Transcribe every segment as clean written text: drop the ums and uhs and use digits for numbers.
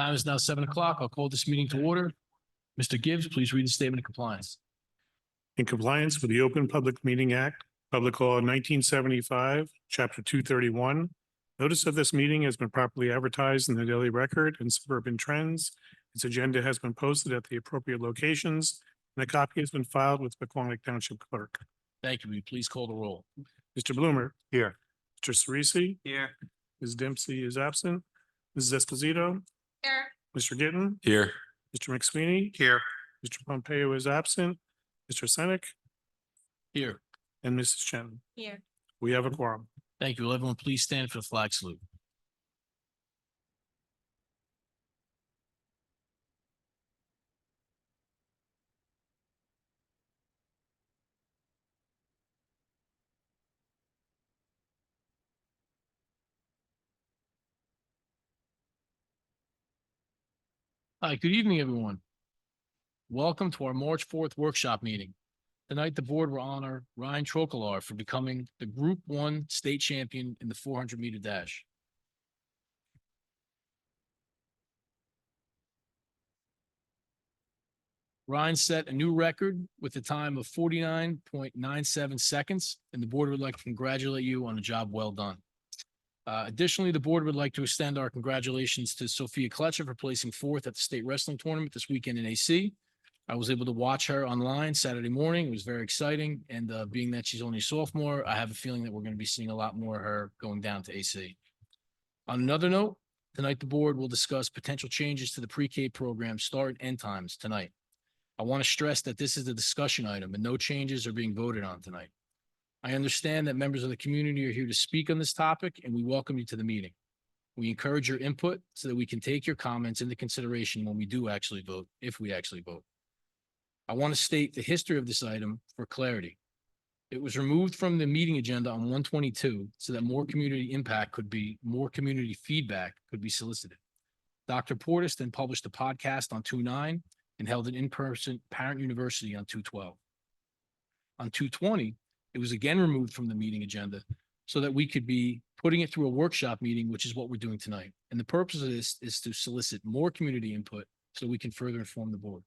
Time is now 7 o'clock. I'll call this meeting to order. Mr. Gibbs, please read the statement of compliance. In compliance with the Open Public Meeting Act, Public Law 1975, Chapter 231, notice of this meeting has been properly advertised in the Daily Record and Suburban Trends. Its agenda has been posted at the appropriate locations, and a copy has been filed with Pequannock Township Clerk. Thank you. Will you please call the roll? Mr. Bloomer. Here. Mr. Cerisi. Here. Ms. Dempsey is absent. Mrs. Esposito. Here. Mr. Gittin. Here. Mr. McSweeney. Here. Mr. Pompeo is absent. Mr. Senek Here. and Mrs. Chen. Here. We have a quorum. Thank you. Will everyone please stand for the flag salute? Hi, good evening, everyone. Welcome to our March 4th workshop meeting. Tonight, the board will honor Ryan Trocalar for becoming the Group 1 state champion in the 400-meter dash. Ryan set a new record with a time of 49.97 seconds, and the board would like to congratulate you on a job well done. Additionally, the board would like to extend our congratulations to Sophia Kletcher for placing 4th at the state wrestling tournament this weekend in AC. I was able to watch her online Saturday morning. It was very exciting. And being that she's only a sophomore, I have a feeling that we're going to be seeing a lot more of her going down to AC. On another note, tonight the board will discuss potential changes to the pre-K program start and end times tonight. I want to stress that this is a discussion item and no changes are being voted on tonight. I understand that members of the community are here to speak on this topic, and we welcome you to the meeting. We encourage your input so that we can take your comments into consideration when we do actually vote, if we actually vote. I want to state the history of this item for clarity. It was removed from the meeting agenda on 122 so that more community feedback could be solicited. Dr. Portis then published a podcast on 2/9 and held an in-person parent university on 2/12. On 2/20, it was again removed from the meeting agenda so that we could be putting it through a workshop meeting, which is what we're doing tonight. And the purpose of this is to solicit more community input so we can further inform the board.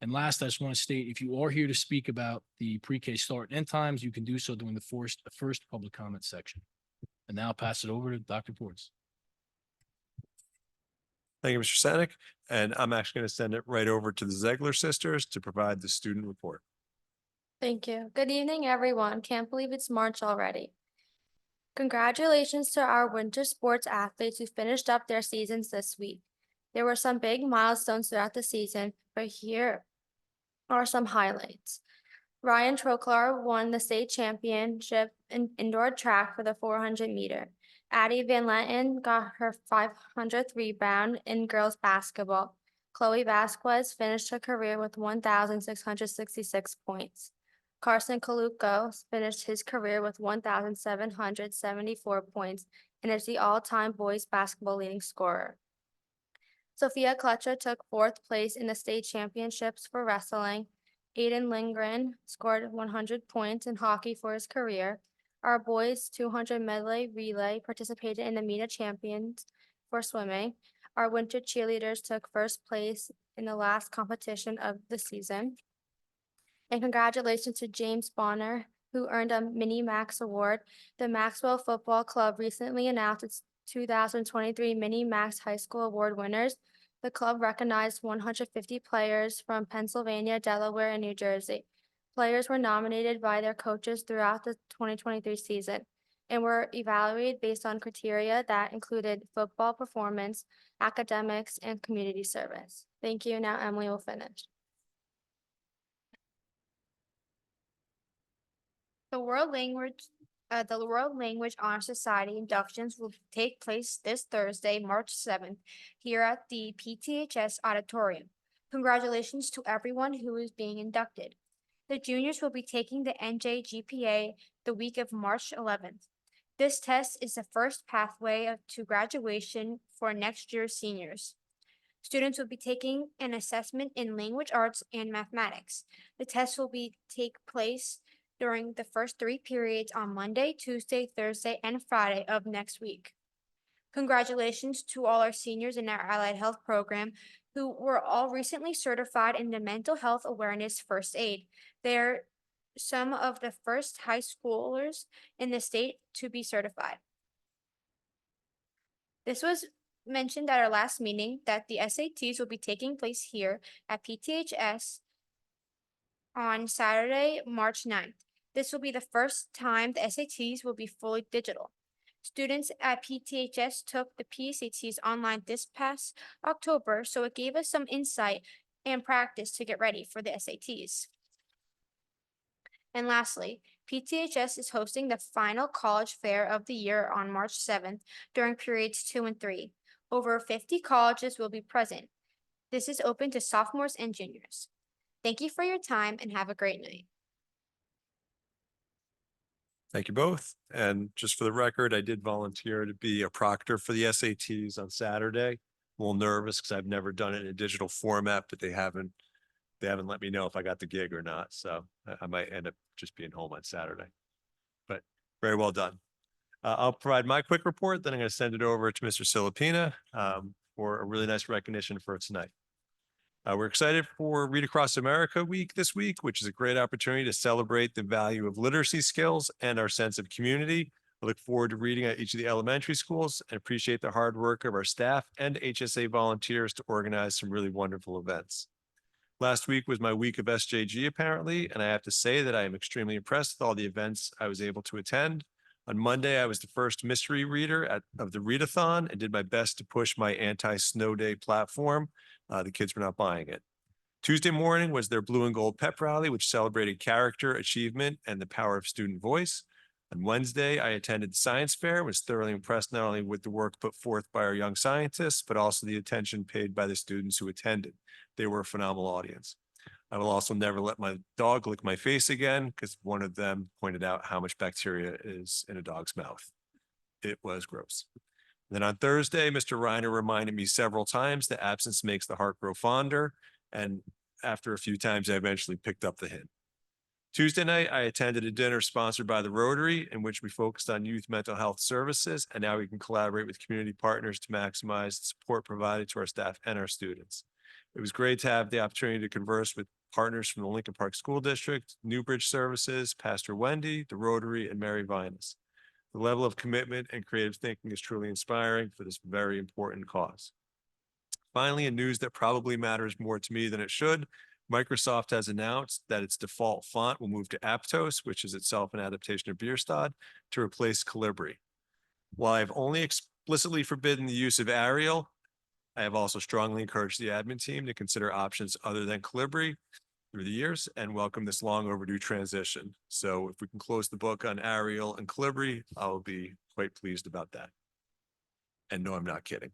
And last, I just want to state, if you are here to speak about the pre-K start and end times, you can do so during the first public comment section. And now I'll pass it over to Dr. Portis. Thank you, Mr. Senek. And I'm actually going to send it right over to the Zegler sisters to provide the student report. Thank you. Good evening, everyone. Can't believe it's March already. Congratulations to our winter sports athletes who finished up their seasons this week. There were some big milestones throughout the season, but here are some highlights. Ryan Trocalar won the state championship in indoor track for the 400 meter. Addie Van Letten got her 500th rebound in girls basketball. Chloe Vasquez finished her career with 1,666 points. Carson Kaluko finished his career with 1,774 points and is the all-time boys basketball leading scorer. Sophia Kletcher took 4th place in the state championships for wrestling. Aiden Lindgren scored 100 points in hockey for his career. Our boys 200 medley relay participated in the MENA champions for swimming. Our winter cheerleaders took 1st place in the last competition of the season. And congratulations to James Bonner, who earned a Mini Max Award. The Maxwell Football Club recently announced its 2023 Mini Max High School Award winners. The club recognized 150 players from Pennsylvania, Delaware, and New Jersey. Players were nominated by their coaches throughout the 2023 season and were evaluated based on criteria that included football performance, academics, and community service. Thank you. Now Emily will finish. The World Language Honor Society inductions will take place this Thursday, March 7th, here at the PTHS Auditorium. Congratulations to everyone who is being inducted. The juniors will be taking the NJGPA the week of March 11th. This test is the first pathway to graduation for next year's seniors. Students will be taking an assessment in language arts and mathematics. The test will take place during the first 3 periods on Monday, Tuesday, Thursday, and Friday of next week. Congratulations to all our seniors in our allied health program who were all recently certified in the mental health awareness first aid. They're some of the first high schoolers in the state to be certified. This was mentioned at our last meeting that the SATs will be taking place here at PTHS on Saturday, March 9th. This will be the first time the SATs will be fully digital. Students at PTHS took the PSATs online this past October, so it gave us some insight and practice to get ready for the SATs. And lastly, PTHS is hosting the final college fair of the year on March 7th during periods 2 and 3. Over 50 colleges will be present. This is open to sophomores and juniors. Thank you for your time and have a great night. Thank you both. And just for the record, I did volunteer to be a proctor for the SATs on Saturday. I'm a little nervous because I've never done it in a digital format, but they haven't let me know if I got the gig or not. So I might end up just being home on Saturday, but very well done. I'll provide my quick report, then I'm going to send it over to Mr. Silipina for a really nice recognition for tonight. We're excited for Read Across America Week this week, which is a great opportunity to celebrate the value of literacy skills and our sense of community. I look forward to reading at each of the elementary schools and appreciate the hard work of our staff and HSA volunteers to organize some really wonderful events. Last week was my week of SJG apparently, and I have to say that I am extremely impressed with all the events I was able to attend. On Monday, I was the first mystery reader of the readathon and did my best to push my anti-snow day platform. The kids were not buying it. Tuesday morning was their Blue and Gold Pep Rally, which celebrated character, achievement, and the power of student voice. On Wednesday, I attended the science fair, was thoroughly impressed not only with the work put forth by our young scientists, but also the attention paid by the students who attended. They were a phenomenal audience. I will also never let my dog lick my face again because one of them pointed out how much bacteria is in a dog's mouth. It was gross. Then on Thursday, Mr. Reiner reminded me several times that absence makes the heart grow fonder. And after a few times, I eventually picked up the hint. Tuesday night, I attended a dinner sponsored by the Rotary in which we focused on youth mental health services. And now we can collaborate with community partners to maximize the support provided to our staff and our students. It was great to have the opportunity to converse with partners from the Lincoln Park School District, Newbridge Services, Pastor Wendy, the Rotary, and Mary Vinus. The level of commitment and creative thinking is truly inspiring for this very important cause. Finally, in news that probably matters more to me than it should, Microsoft has announced that its default font will move to Aptos, which is itself an adaptation of Bierstadt, to replace Calibri. While I have only explicitly forbidden the use of Arial, I have also strongly encouraged the admin team to consider options other than Calibri through the years and welcome this long overdue transition. So if we can close the book on Arial and Calibri, I'll be quite pleased about that. And no, I'm not kidding.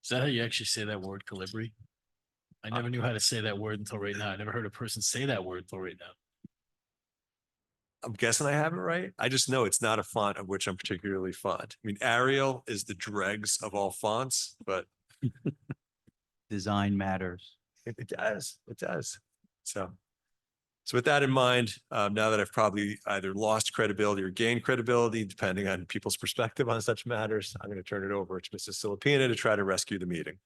Is that how you actually say that word, Calibri? I never knew how to say that word until right now. I never heard a person say that word until right now. I'm guessing I have it right. I just know it's not a font of which I'm particularly fond. I mean, Arial is the dregs of all fonts, but Design matters. it does. It does. So with that in mind, now that I've probably either lost credibility or gained credibility, depending on people's perspective on such matters, I'm going to turn it over to Mrs. Silipina to try to rescue the meeting.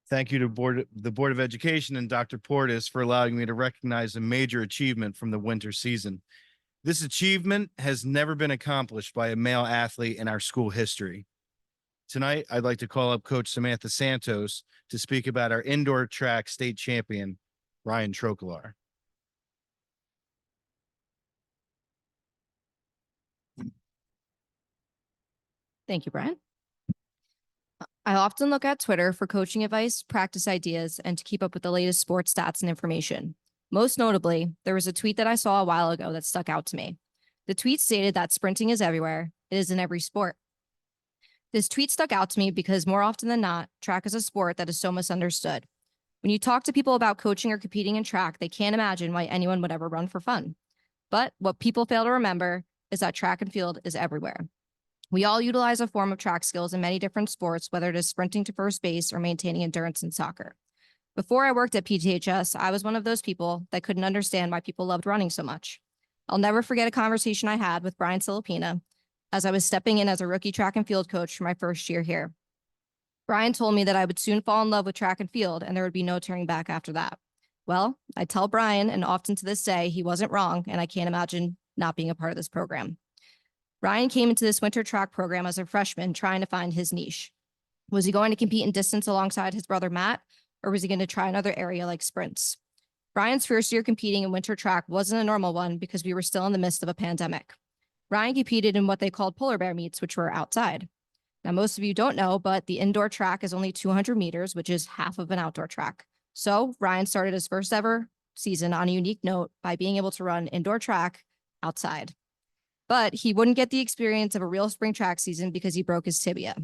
Thank you to the Board of Education and Dr. Portis for allowing me to recognize a major achievement from the winter season. This achievement has never been accomplished by a male athlete in our school history. Tonight, I'd like to call up Coach Samantha Santos to speak about our indoor track state champion, Ryan Trocalar. Thank you, Brian. I often look at Twitter for coaching advice, practice ideas, and to keep up with the latest sports stats and information. Most notably, there was a tweet that I saw a while ago that stuck out to me. The tweet stated that sprinting is everywhere. It is in every sport. This tweet stuck out to me because more often than not, track is a sport that is so misunderstood. When you talk to people about coaching or competing in track, they can't imagine why anyone would ever run for fun. But what people fail to remember is that track and field is everywhere. We all utilize a form of track skills in many different sports, whether it is sprinting to first base or maintaining endurance in soccer. Before I worked at PTHS, I was one of those people that couldn't understand why people loved running so much. I'll never forget a conversation I had with Brian Silipina as I was stepping in as a rookie track and field coach for my first year here. Brian told me that I would soon fall in love with track and field and there would be no turning back after that. Well, I tell Brian, and often to this day, he wasn't wrong, and I can't imagine not being a part of this program. Ryan came into this winter track program as a freshman trying to find his niche. Was he going to compete in distance alongside his brother Matt, or was he going to try another area like sprints? Ryan's first year competing in winter track wasn't a normal one because we were still in the midst of a pandemic. Ryan competed in what they called polar bear meets, which were outside. Now, most of you don't know, but the indoor track is only 200 meters, which is half of an outdoor track. So Ryan started his first ever season on a unique note by being able to run indoor track outside. But he wouldn't get the experience of a real spring track season because he broke his tibia.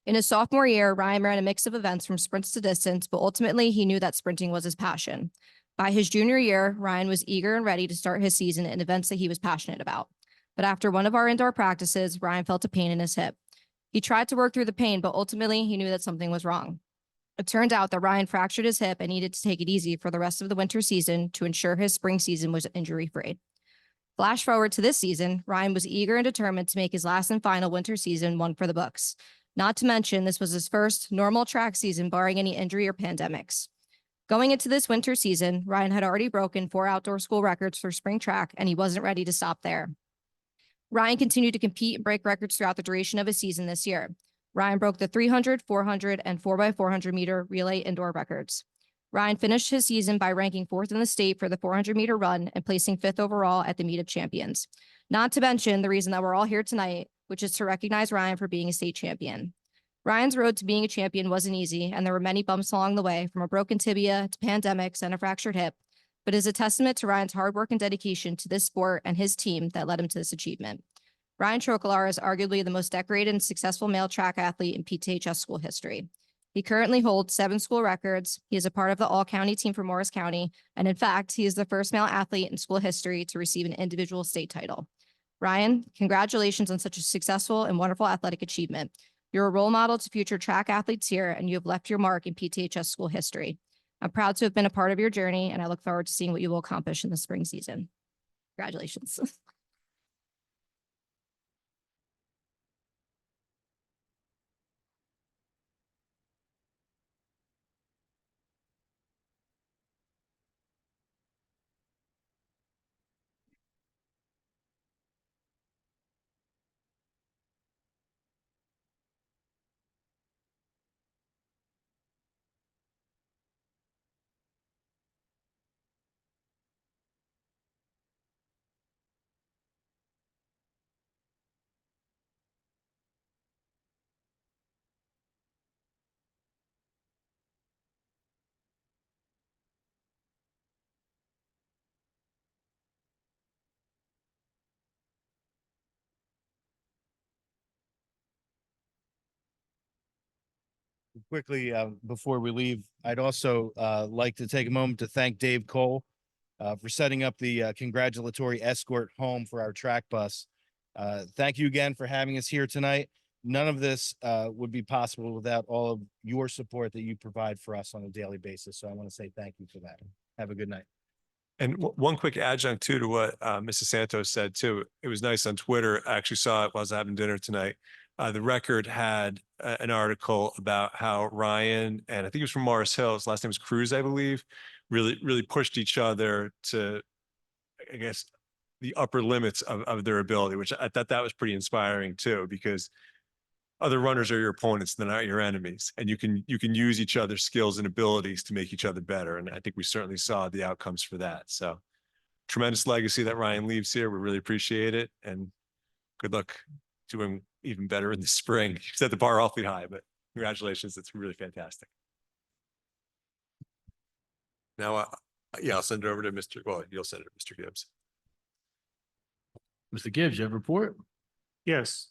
In his sophomore year, Ryan ran a mix of events from sprints to distance, but ultimately he knew that sprinting was his passion. By his junior year, Ryan was eager and ready to start his season in events that he was passionate about. But after one of our indoor practices, Ryan felt a pain in his hip. He tried to work through the pain, but ultimately he knew that something was wrong. It turned out that Ryan fractured his hip and needed to take it easy for the rest of the winter season to ensure his spring season was injury-free. Flash forward to this season, Ryan was eager and determined to make his last and final winter season one for the books. Not to mention, this was his first normal track season barring any injury or pandemics. Going into this winter season, Ryan had already broken 4 outdoor school records for spring track, and he wasn't ready to stop there. Ryan continued to compete and break records throughout the duration of his season this year. Ryan broke the 300, 400, and 4x400 meter relay indoor records. Ryan finished his season by ranking 4th in the state for the 400 meter run and placing 5th overall at the Meet of Champions. Not to mention the reason that we're all here tonight, which is to recognize Ryan for being a state champion. Ryan's road to being a champion wasn't easy, and there were many bumps along the way, from a broken tibia to pandemics and a fractured hip, but is a testament to Ryan's hard work and dedication to this sport and his team that led him to this achievement. Ryan Trocalar is arguably the most decorated and successful male track athlete in PTHS school history. He currently holds 7 school records. He is a part of the all-county team for Morris County, and in fact, he is the first male athlete in school history to receive an individual state title. Ryan, congratulations on such a successful and wonderful athletic achievement. You're a role model to future track athletes here, and you have left your mark in PTHS school history. I'm proud to have been a part of your journey, and I look forward to seeing what you will accomplish in the spring season. Congratulations. Quickly, before we leave, I'd also like to take a moment to thank Dave Cole for setting up the congratulatory escort home for our track bus. Thank you again for having us here tonight. None of this would be possible without all of your support that you provide for us on a daily basis. So I want to say thank you for that. Have a good night. And one quick adjunct too to what Mrs. Santos said too. It was nice on Twitter. I actually saw it while I was having dinner tonight. The Record had an article about how Ryan, and I think he was from Morris Hill, his last name was Cruz, I believe, really pushed each other to, I guess, the upper limits of their ability, which I thought that was pretty inspiring too, because other runners are your opponents, they're not your enemies. And you can use each other's skills and abilities to make each other better. And I think we certainly saw the outcomes for that. So tremendous legacy that Ryan leaves here. We really appreciate it. And good luck doing even better in the spring. You set the bar awfully high, but congratulations. It's really fantastic. Now, yeah, I'll send it over to you'll send it to Mr. Gibbs. Mr. Gibbs, you have a report? Yes.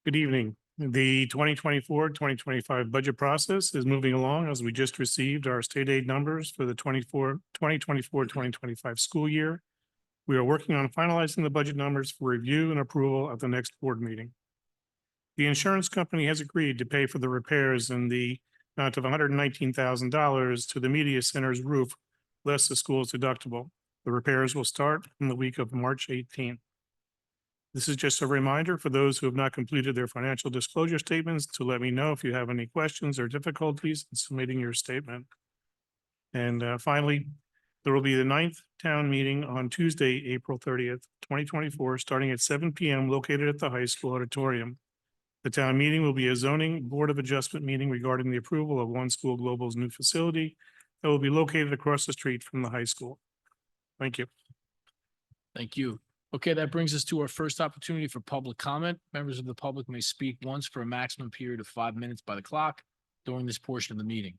Good evening. The 2024-2025 budget process is moving along as we just received our state aid numbers for the 2024-2025 school year. We are working on finalizing the budget numbers for review and approval at the next board meeting. The insurance company has agreed to pay for the repairs in the amount of $119,000 to the media center's roof, less the school's deductible. The repairs will start in the week of March 18th. This is just a reminder for those who have not completed their financial disclosure statements to let me know if you have any questions or difficulties in submitting your statement. And finally, there will be the 9th town meeting on Tuesday, April 30th, 2024, starting at 7 p.m. located at the high school auditorium. The town meeting will be a zoning board of adjustment meeting regarding the approval of One School Global's new facility that will be located across the street from the high school. Thank you. Thank you. Okay, that brings us to our first opportunity for public comment. Members of the public may speak once for a maximum period of 5 minutes by the clock during this portion of the meeting.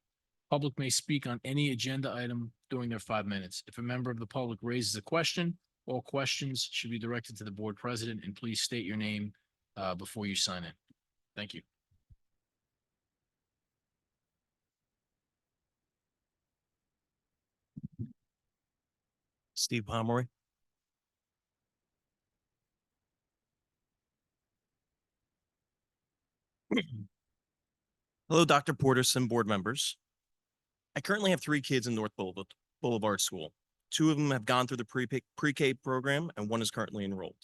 Public may speak on any agenda item during their 5 minutes. If a member of the public raises a question, all questions should be directed to the board president, and please state your name before you sign in. Thank you. Steve Pomeroy. Hello, Dr. Portis and board members. I currently have 3 kids in North Boulevard School. 2 of them have gone through the pre-K program and 1 is currently enrolled.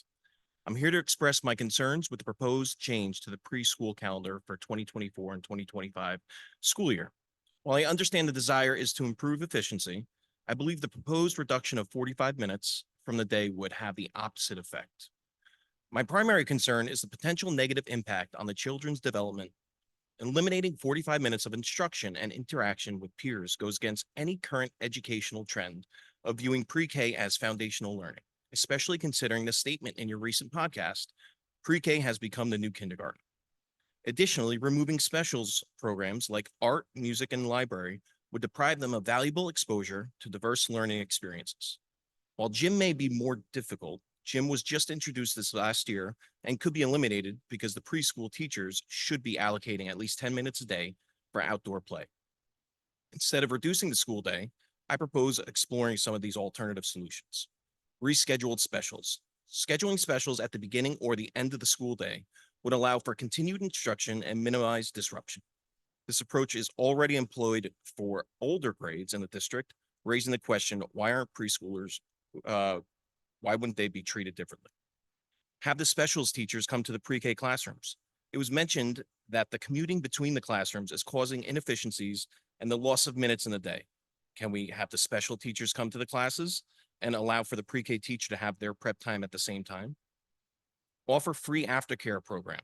I'm here to express my concerns with the proposed change to the preschool calendar for 2024 and 2025 school year. While I understand the desire is to improve efficiency, I believe the proposed reduction of 45 minutes from the day would have the opposite effect. My primary concern is the potential negative impact on the children's development. Eliminating 45 minutes of instruction and interaction with peers goes against any current educational trend of viewing pre-K as foundational learning, especially considering the statement in your recent podcast, pre-K has become the new kindergarten. Additionally, removing specials programs like art, music, and library would deprive them of valuable exposure to diverse learning experiences. While gym may be more difficult, gym was just introduced this last year and could be eliminated because the preschool teachers should be allocating at least 10 minutes a day for outdoor play. Instead of reducing the school day, I propose exploring some of these alternative solutions. Rescheduled specials. Scheduling specials at the beginning or the end of the school day would allow for continued instruction and minimize disruption. This approach is already employed for older grades in the district, raising the question, why aren't preschoolers, why wouldn't they be treated differently? Have the specials teachers come to the pre-K classrooms. It was mentioned that the commuting between the classrooms is causing inefficiencies and the loss of minutes in the day. Can we have the special teachers come to the classes and allow for the pre-K teacher to have their prep time at the same time? Offer free aftercare program.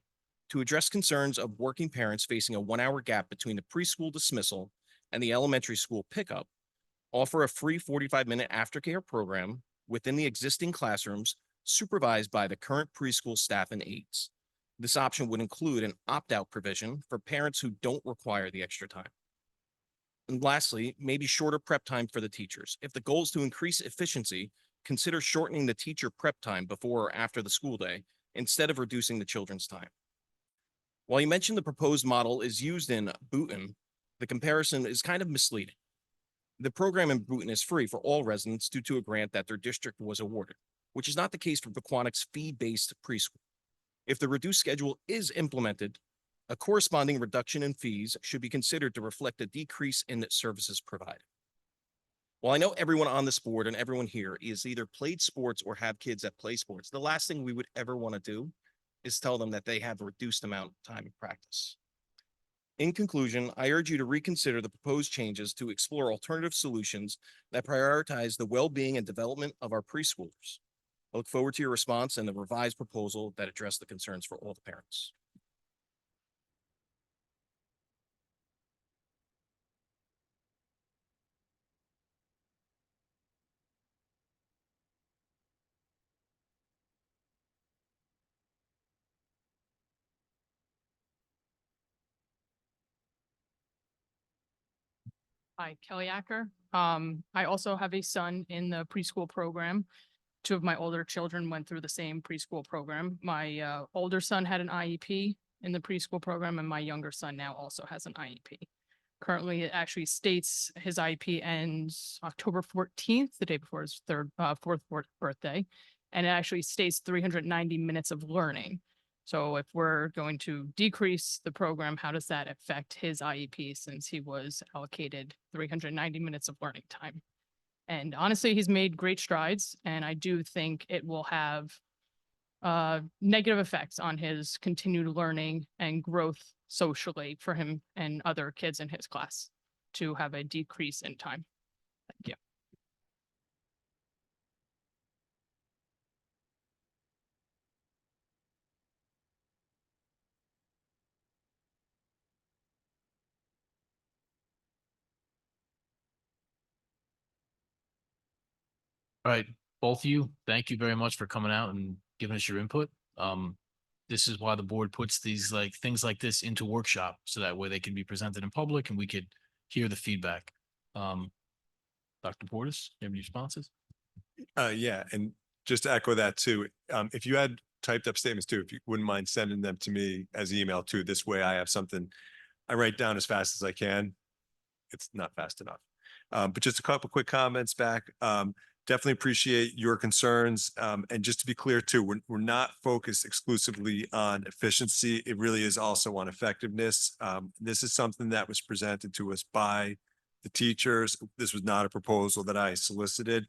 To address concerns of working parents facing a 1-hour gap between the preschool dismissal and the elementary school pickup, offer a free 45-minute aftercare program within the existing classrooms supervised by the current preschool staff and aides. This option would include an opt-out provision for parents who don't require the extra time. And lastly, maybe shorter prep time for the teachers. If the goal is to increase efficiency, consider shortening the teacher prep time before or after the school day instead of reducing the children's time. While you mentioned the proposed model is used in Boonton, the comparison is kind of misleading. The program in Boonton is free for all residents due to a grant that their district was awarded, which is not the case for Pequannock's fee-based preschool. If the reduced schedule is implemented, a corresponding reduction in fees should be considered to reflect a decrease in services provided. While I know everyone on this board and everyone here is either played sports or have kids that play sports, the last thing we would ever want to do is tell them that they have a reduced amount of time in practice. In conclusion, I urge you to reconsider the proposed changes to explore alternative solutions that prioritize the well-being and development of our preschoolers. I look forward to your response and the revised proposal that address the concerns for all the parents. Hi, Kelly Acker. I also have a son in the preschool program. 2 of my older children went through the same preschool program. My older son had an IEP in the preschool program, and my younger son now also has an IEP. Currently, it actually states his IEP ends October 14th, the day before his fourth birthday. And it actually states 390 minutes of learning. So if we're going to decrease the program, how does that affect his IEP since he was allocated 390 minutes of learning time? And honestly, he's made great strides, and I do think it will have negative effects on his continued learning and growth socially for him and other kids in his class to have a decrease in time. Thank you. All right, both of you, thank you very much for coming out and giving us your input. This is why the board puts these things like this into workshop, so that way they can be presented in public and we could hear the feedback. Dr. Portis, you have any responses? Yeah, and just to echo that too, if you had typed up statements too, if you wouldn't mind sending them to me as email too, this way I have something I write down as fast as I can. It's not fast enough. But just a couple quick comments back. Definitely appreciate your concerns. And just to be clear too, we're not focused exclusively on efficiency. It really is also on effectiveness. This is something that was presented to us by the teachers. This was not a proposal that I solicited.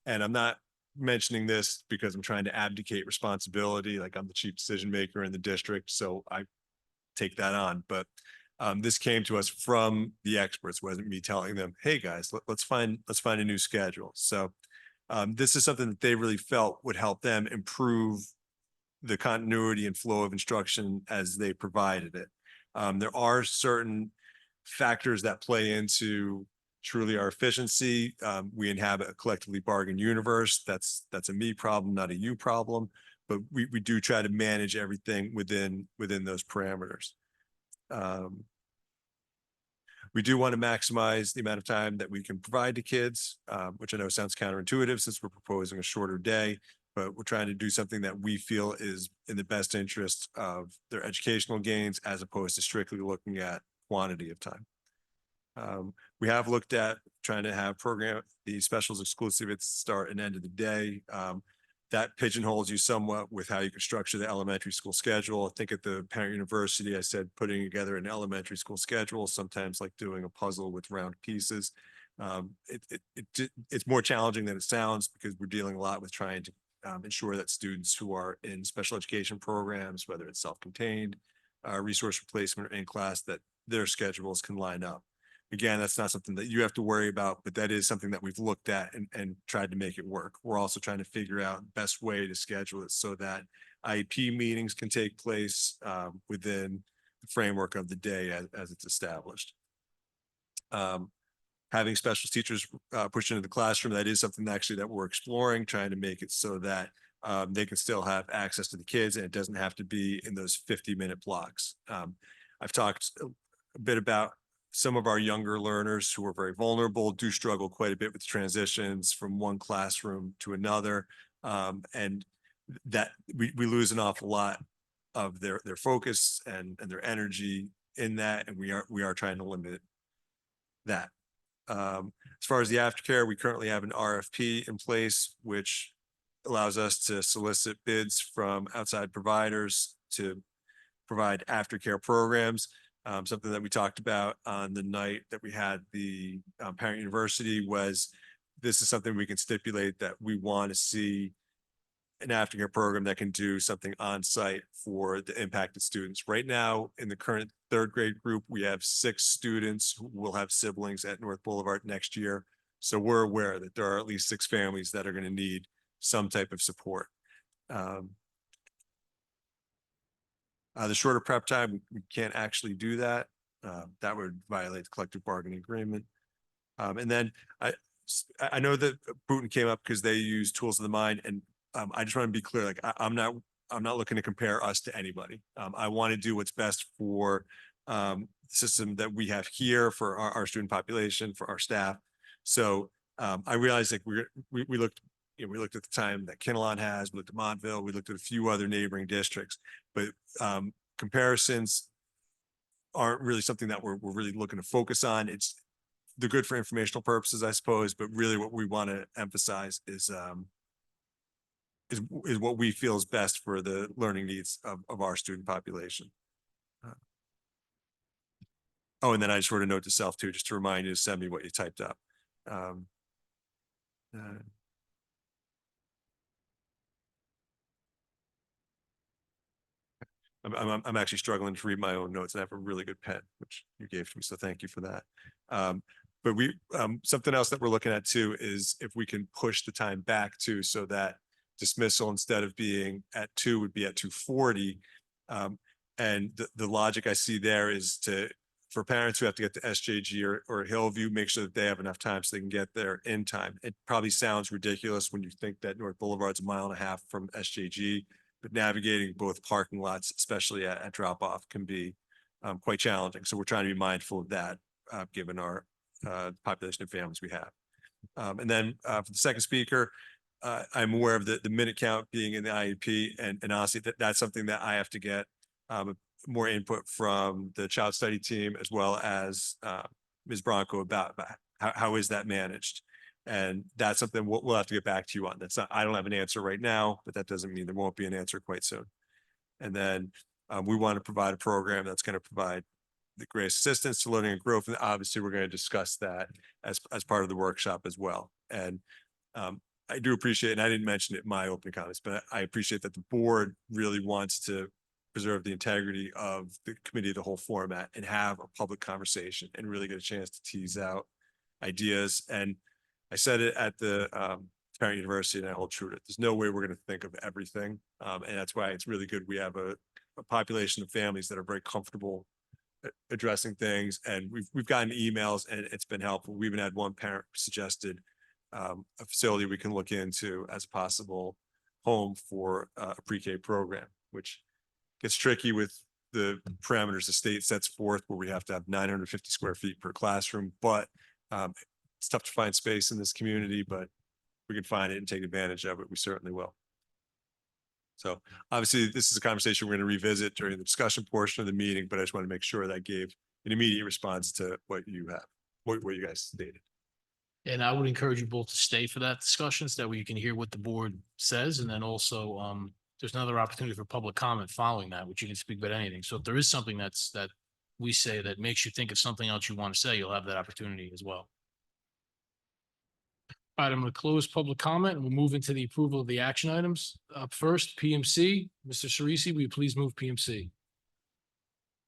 And I'm not mentioning this because I'm trying to abdicate responsibility, like I'm the chief decision maker in the district, so I take that on. But this came to us from the experts. It wasn't me telling them, "Hey guys, let's find a new schedule." So this is something that they really felt would help them improve the continuity and flow of instruction as they provided it. There are certain factors that play into truly our efficiency. We inhabit a collectively bargained universe. That's a me problem, not a you problem. But we do try to manage everything within those parameters. We do want to maximize the amount of time that we can provide to kids, which I know sounds counterintuitive since we're proposing a shorter day, but we're trying to do something that we feel is in the best interest of their educational gains as opposed to strictly looking at quantity of time. We have looked at trying to have the specials exclusive at the start and end of the day. That pigeonholes you somewhat with how you can structure the elementary school schedule. I think at the parent university, I said putting together an elementary school schedule, sometimes like doing a puzzle with round pieces. It's more challenging than it sounds because we're dealing a lot with trying to ensure that students who are in special education programs, whether it's self-contained, resource replacement or in class, that their schedules can line up. Again, that's not something that you have to worry about, but that is something that we've looked at and tried to make it work. We're also trying to figure out the best way to schedule it so that IEP meetings can take place within the framework of the day as it's established. Having special teachers pushed into the classroom, that is something actually that we're exploring, trying to make it so that they can still have access to the kids and it doesn't have to be in those 50-minute blocks. I've talked a bit about some of our younger learners who are very vulnerable, do struggle quite a bit with transitions from one classroom to another. And that we lose an awful lot of their focus and their energy in that. And we are trying to limit that. As far as the aftercare, we currently have an RFP in place, which allows us to solicit bids from outside providers to provide aftercare programs. Something that we talked about on the night that we had the parent university was this is something we can stipulate that we want to see an aftercare program that can do something on site for the impacted students. Right now, in the current third grade group, we have 6 students who will have siblings at North Boulevard next year. So we're aware that there are at least 6 families that are going to need some type of support. The shorter prep time, we can't actually do that. That would violate the collective bargaining agreement. And then I know that Bruton came up because they use tools of the mind, and I just want to be clear, like I'm not looking to compare us to anybody. I want to do what's best for the system that we have here for our student population, for our staff. So I realized like we looked. We looked at the time that Kinnelon has, we looked at Montville, we looked at a few other neighboring districts, but comparisons aren't really something that we're really looking to focus on. They're good for informational purposes, I suppose, but really what we want to emphasize is is what we feel is best for the learning needs of our student population. Oh, and then I just wrote a note to self too, just to remind you to send me what you typed up. Um, uh, I'm actually struggling to read my own notes. I have a really good pen, which you gave to me, so thank you for that. But something else that we're looking at too is if we can push the time back too, so that dismissal instead of being at 2 would be at 2:40. And the logic I see there is for parents who have to get to SJG or Hillview, make sure that they have enough time so they can get there in time. It probably sounds ridiculous when you think that North Boulevard's 1.5 miles from SJG, but navigating both parking lots, especially at drop off, can be quite challenging. So we're trying to be mindful of that, given our population of families we have. And then for the second speaker, I'm aware of the minute count being in the IEP, and honestly, that's something that I have to get more input from the child study team as well as Ms. Bronco about how is that managed. And that's something we'll have to get back to you on. I don't have an answer right now, but that doesn't mean there won't be an answer quite soon. And then we want to provide a program that's going to provide the greatest assistance to learning and growth. And obviously we're going to discuss that as part of the workshop as well. And I do appreciate, and I didn't mention it in my opening comments, but I appreciate that the board really wants to preserve the integrity of the committee of the whole format and have a public conversation and really get a chance to tease out ideas. And I said it at the parent university, and I hold true to it. There's no way we're going to think of everything. And that's why it's really good we have a population of families that are very comfortable addressing things. And we've gotten emails and it's been helpful. We even had one parent suggested a facility we can look into as a possible home for a pre-K program, which gets tricky with the parameters the state sets forth, where we have to have 950 square feet per classroom. But it's tough to find space in this community, but if we can find it and take advantage of it, we certainly will. So obviously this is a conversation we're going to revisit during the discussion portion of the meeting, but I just want to make sure that I gave an immediate response to what you have, what you guys stated. And I would encourage you both to stay for that discussion so that way you can hear what the board says. And then also, there's another opportunity for public comment following that, which you can speak about anything. So if there is something that we say that makes you think of something else you want to say, you'll have that opportunity as well. All right, I'm going to close public comment and we'll move into the approval of the action items. Up first, PMC. Mr. Cerisi, will you please move PMC?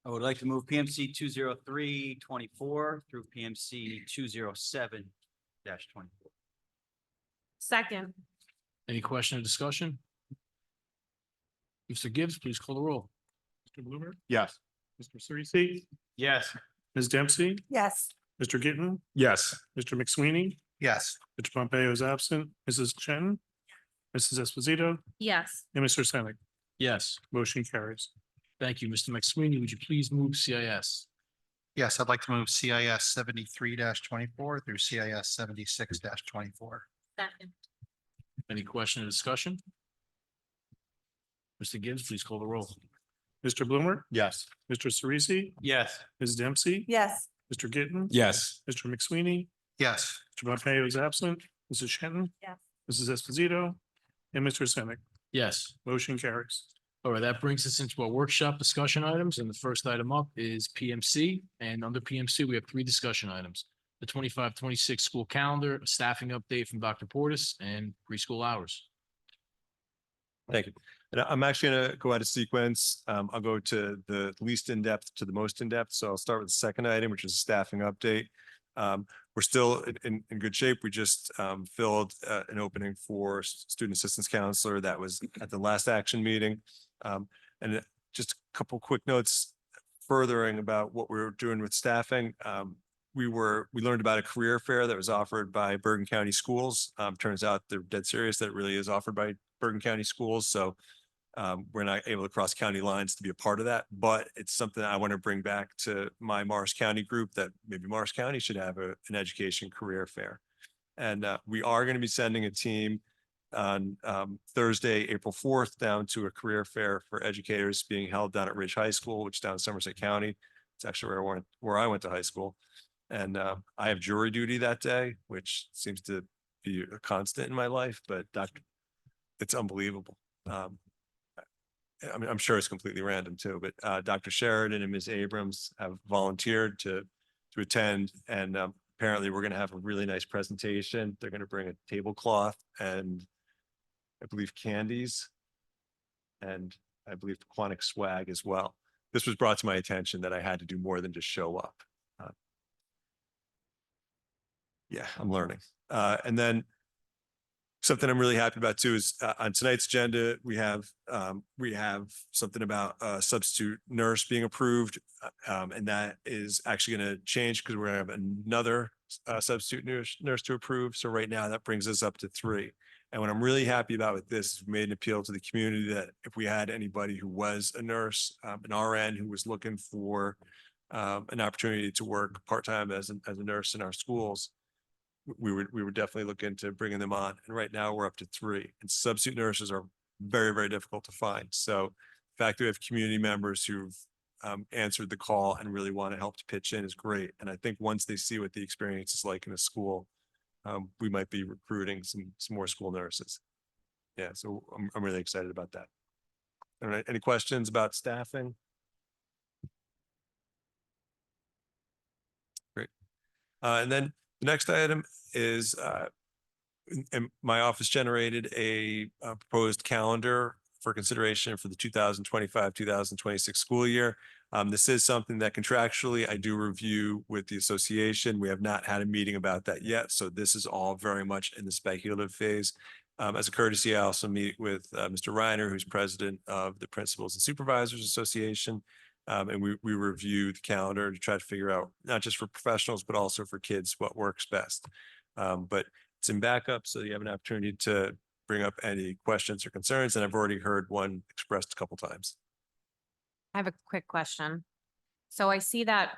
I would like to move PMC 203-24 through PMC 207-24. Second. Any question or discussion? Mr. Gibbs, please call the roll. Mr. Bloomer, Yes. Mr. Cerisi, Yes. Ms. Dempsey, Yes. Mr. Gittin, Yes. Mr. McSweeney, Yes. Mr. Pompeo is absent, Mrs. Shenton, Mrs. Esposito, Yes. and Mr. Senick. Yes, Motion carries. thank you. Mr. McSweeney, would you please move CIS? Yes, I'd like to move CIS 73-24 through CIS 76-24. Second. Any question or discussion? Mr. Gibbs, please call the roll. Mr. Bloomer, Yes. Mr. Cerisi, Yes. Ms. Dempsey, Yes. Mr. Gittin, Yes. Mr. McSweeney, Yes, Mr. Pompeo is absent, Mrs. Shenton, Yes. Mrs. Esposito, and Mr. Senick. Yes. Motion carries. All right, that brings us into our workshop discussion items, and the first item up is PMC, and under PMC, we have 3 discussion items. The 25-26 school calendar, a staffing update from Dr. Portis, and preschool hours. Thank you. And I'm actually going to go out of sequence. I'll go to the least in-depth to the most in-depth. So I'll start with the second item, which is a staffing update. We're still in good shape. We just filled an opening for student assistance counselor that was at the last action meeting. And just a couple quick notes furthering about what we're doing with staffing. We learned about a career fair that was offered by Bergen County Schools. Turns out they're dead serious that it really is offered by Bergen County Schools. So we're not able to cross county lines to be a part of that, but it's something I want to bring back to my Morris County group, that maybe Morris County should have an education career fair. And we are going to be sending a team on Thursday, April 4th, down to a career fair for educators being held down at Ridge High School, which is down in Somerset County. It's actually where I went to high school. And I have jury duty that day, which seems to be a constant in my life, but it's unbelievable. I mean, I'm sure it's completely random too, but Dr. Sheridan and Ms. Abrams have volunteered to attend, and apparently we're going to have a really nice presentation. They're going to bring a tablecloth and I believe candies and I believe Pequannock swag as well. This was brought to my attention that I had to do more than just show up. Yeah, I'm learning. And then something I'm really happy about too is on tonight's agenda, we have something about a substitute nurse being approved. And that is actually going to change because we're going to have another substitute nurse to approve. So right now that brings us up to 3. And what I'm really happy about with this is we made an appeal to the community that if we had anybody who was a nurse, an RN who was looking for an opportunity to work part-time as a nurse in our schools, we would definitely look into bringing them on. And right now we're up to 3, and substitute nurses are very, very difficult to find. So the fact that we have community members who've answered the call and really want to help to pitch in is great. And I think once they see what the experience is like in a school, we might be recruiting some more school nurses. Yeah, so I'm really excited about that. All right, any questions about staffing? Great. And then the next item is and my office generated a proposed calendar for consideration for the 2025-2026 school year. This is something that contractually I do review with the association. We have not had a meeting about that yet, so this is all very much in the speculative phase. As a courtesy, I also meet with Mr. Reiner, who's president of the Principals and Supervisors Association. And we review the calendar to try to figure out, not just for professionals, but also for kids, what works best. But it's in backup, so you have an opportunity to bring up any questions or concerns. And I've already heard one expressed a couple times. I have a quick question. So I see that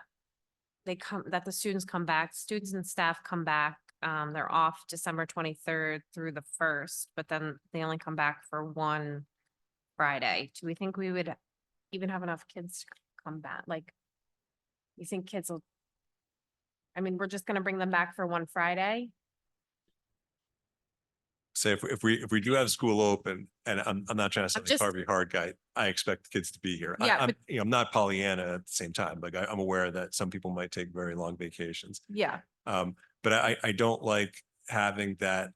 that the students come back, students and staff come back. They're off December 23rd through the 1st, but then they only come back for one Friday. Do we think we would even have enough kids to come back? Like, you think kids will, I mean, we're just gonna bring them back for one Friday? Say if we do have school open, and I'm not trying to sound like just- Harvey Hard guy, I expect the kids to be here. Yeah, I'm, you know, I'm not Pollyanna at the same time. Like I'm aware that some people might take very long vacations. Yeah, But I don't like having that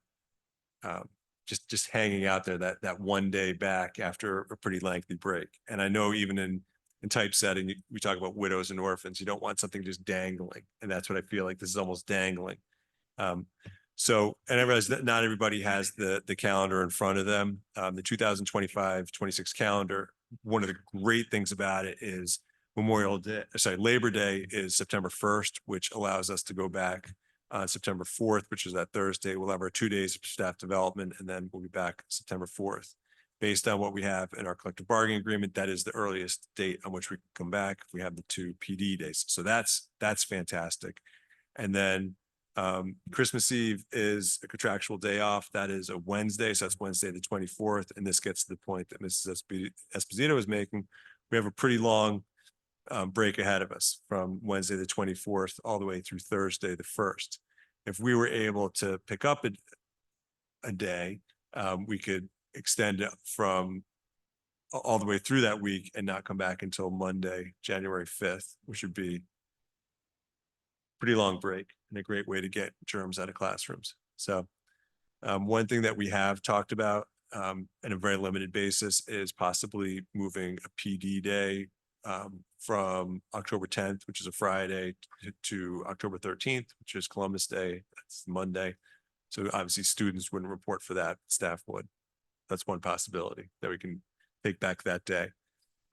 just hanging out there that one day back after a pretty lengthy break. And I know even in typesetting, we talk about widows and orphans. You don't want something just dangling, and that's what I feel like this is almost dangling. So, and I realize that not everybody has the calendar in front of them. The 2025-26 calendar, one of the great things about it is Labor Day is September 1st, which allows us to go back on September 4th, which is that Thursday. We'll have our 2 days of staff development, and then we'll be back September 4th. Based on what we have in our collective bargaining agreement, that is the earliest date on which we can come back if we have the 2 PD days. So that's fantastic. And then Christmas Eve is a contractual day off. That is a Wednesday. So that's Wednesday, the 24th. And this gets to the point that Mrs. Esposito was making. We have a pretty long break ahead of us from Wednesday, the 24th, all the way through Thursday, the 1st. If we were able to pick up a day, we could extend it from all the way through that week and not come back until Monday, January 5th, which would be pretty long break and a great way to get germs out of classrooms. So one thing that we have talked about on a very limited basis is possibly moving a PD day from October 10th, which is a Friday, to October 13th, which is Columbus Day. That's Monday. So obviously students wouldn't report for that, staff would. That's one possibility that we can take back that day.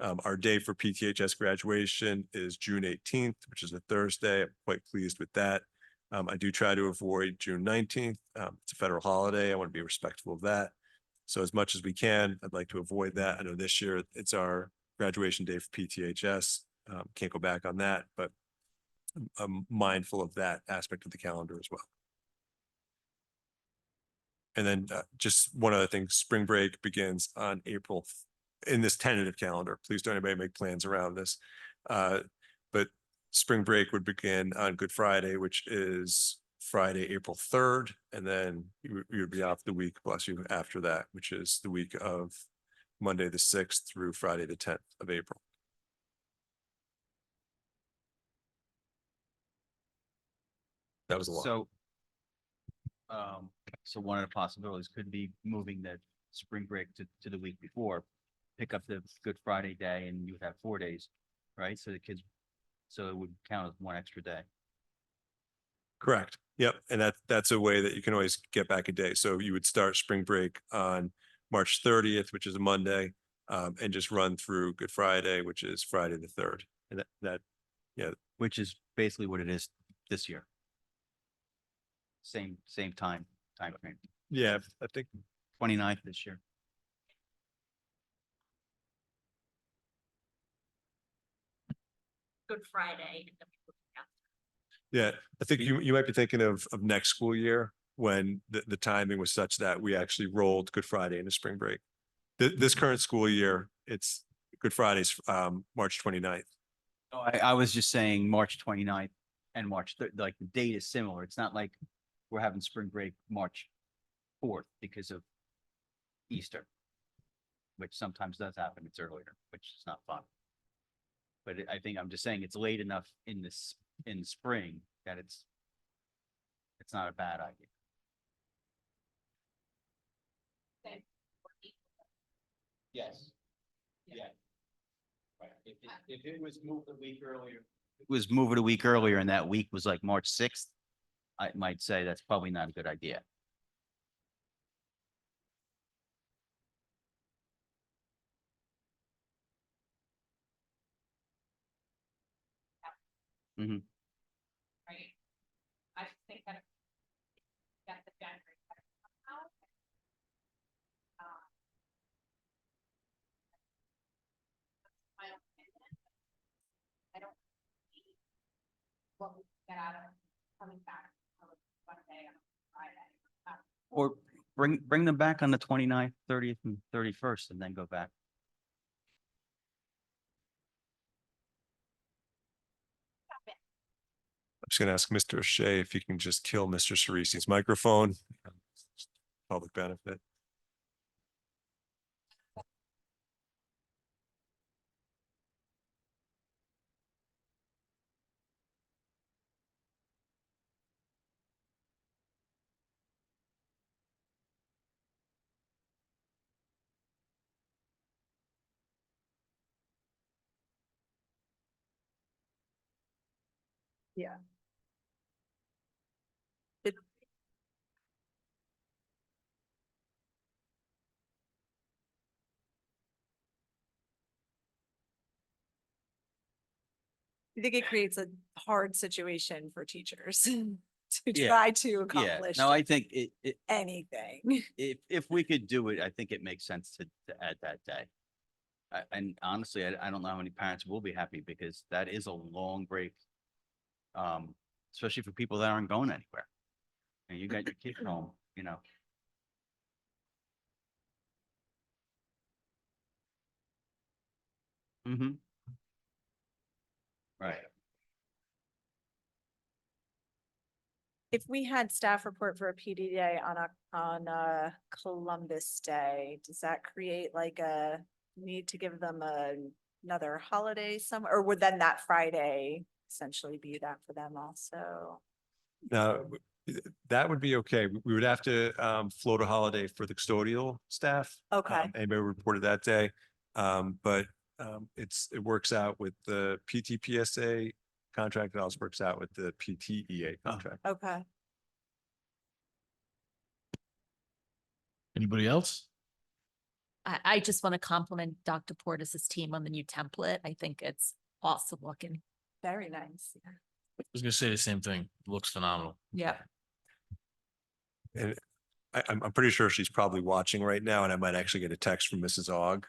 Our day for PTHS graduation is June 18th, which is a Thursday. I'm quite pleased with that. I do try to avoid June 19th. It's a federal holiday. I want to be respectful of that. So as much as we can, I'd like to avoid that. I know this year it's our graduation day for PTHS. Can't go back on that, but I'm mindful of that aspect of the calendar as well. And then just one other thing, spring break begins on April in this tentative calendar. Please don't anybody make plans around this. But spring break would begin on Good Friday, which is Friday, April 3rd, and then you would be off the week, bless you, after that, which is the week of Monday, the 6th through Friday, the 10th of April. That was a lot. So one of the possibilities could be moving the spring break to the week before. Pick up the Good Friday day and you would have 4 days, right? So the kids, so it would count as one extra day. Correct. Yep. And that's a way that you can always get back a day. So you would start spring break on March 30th, which is a Monday, and just run through Good Friday, which is Friday the 3rd. And yeah. Which is basically what it is this year. Same time frame. Yeah, I think 29th this year. Good Friday. Yeah, I think you might be thinking of next school year when the timing was such that we actually rolled Good Friday into spring break. This current school year, it's Good Friday's March 29th. Oh, I was just saying March 29th and like the date is similar. It's not like we're having spring break March 4th because of Easter, which sometimes does happen. It's earlier, which is not fun. But I think I'm just saying it's late enough in spring that it's not a bad idea. Yes. Yeah. Right. If it was moved a week earlier. It was moved a week earlier and that week was like March 6th. I might say that's probably not a good idea. Mhm. Right. I just think that that's the January. My opinion. I don't see what we get out of coming back on one day on Friday. Or bring them back on the 29th, 30th and 31st and then go back. I'm just gonna ask Mr. O'Shea if he can just kill Mr. Cerisi's microphone. Public benefit. Yeah. I think it creates a hard situation for teachers to Yeah. try to Yeah, accomplish no, I think anything. if we could do it, I think it makes sense to add that day. And honestly, I don't know how many parents will be happy because that is a long break. Especially for people that aren't going anywhere. And you got your kids home, you know. Mm-hmm. Right. If we had staff report for a PD day on Columbus Day, does that create like a need to give them another holiday somewhere, or would then that Friday essentially be that for them also? Now, that would be okay. We would have to float a holiday for the custodial staff. Okay. Anybody reported that day. But it works out with the PTPSA contract. It also works out with the PTEA contract. Okay. Anybody else? I just want to compliment Dr. Portis's team on the new template. I think it's awesome looking. Very nice. I was gonna say the same thing. It looks phenomenal. Yeah. And I'm pretty sure she's probably watching right now, and I might actually get a text from Mrs. Ogg,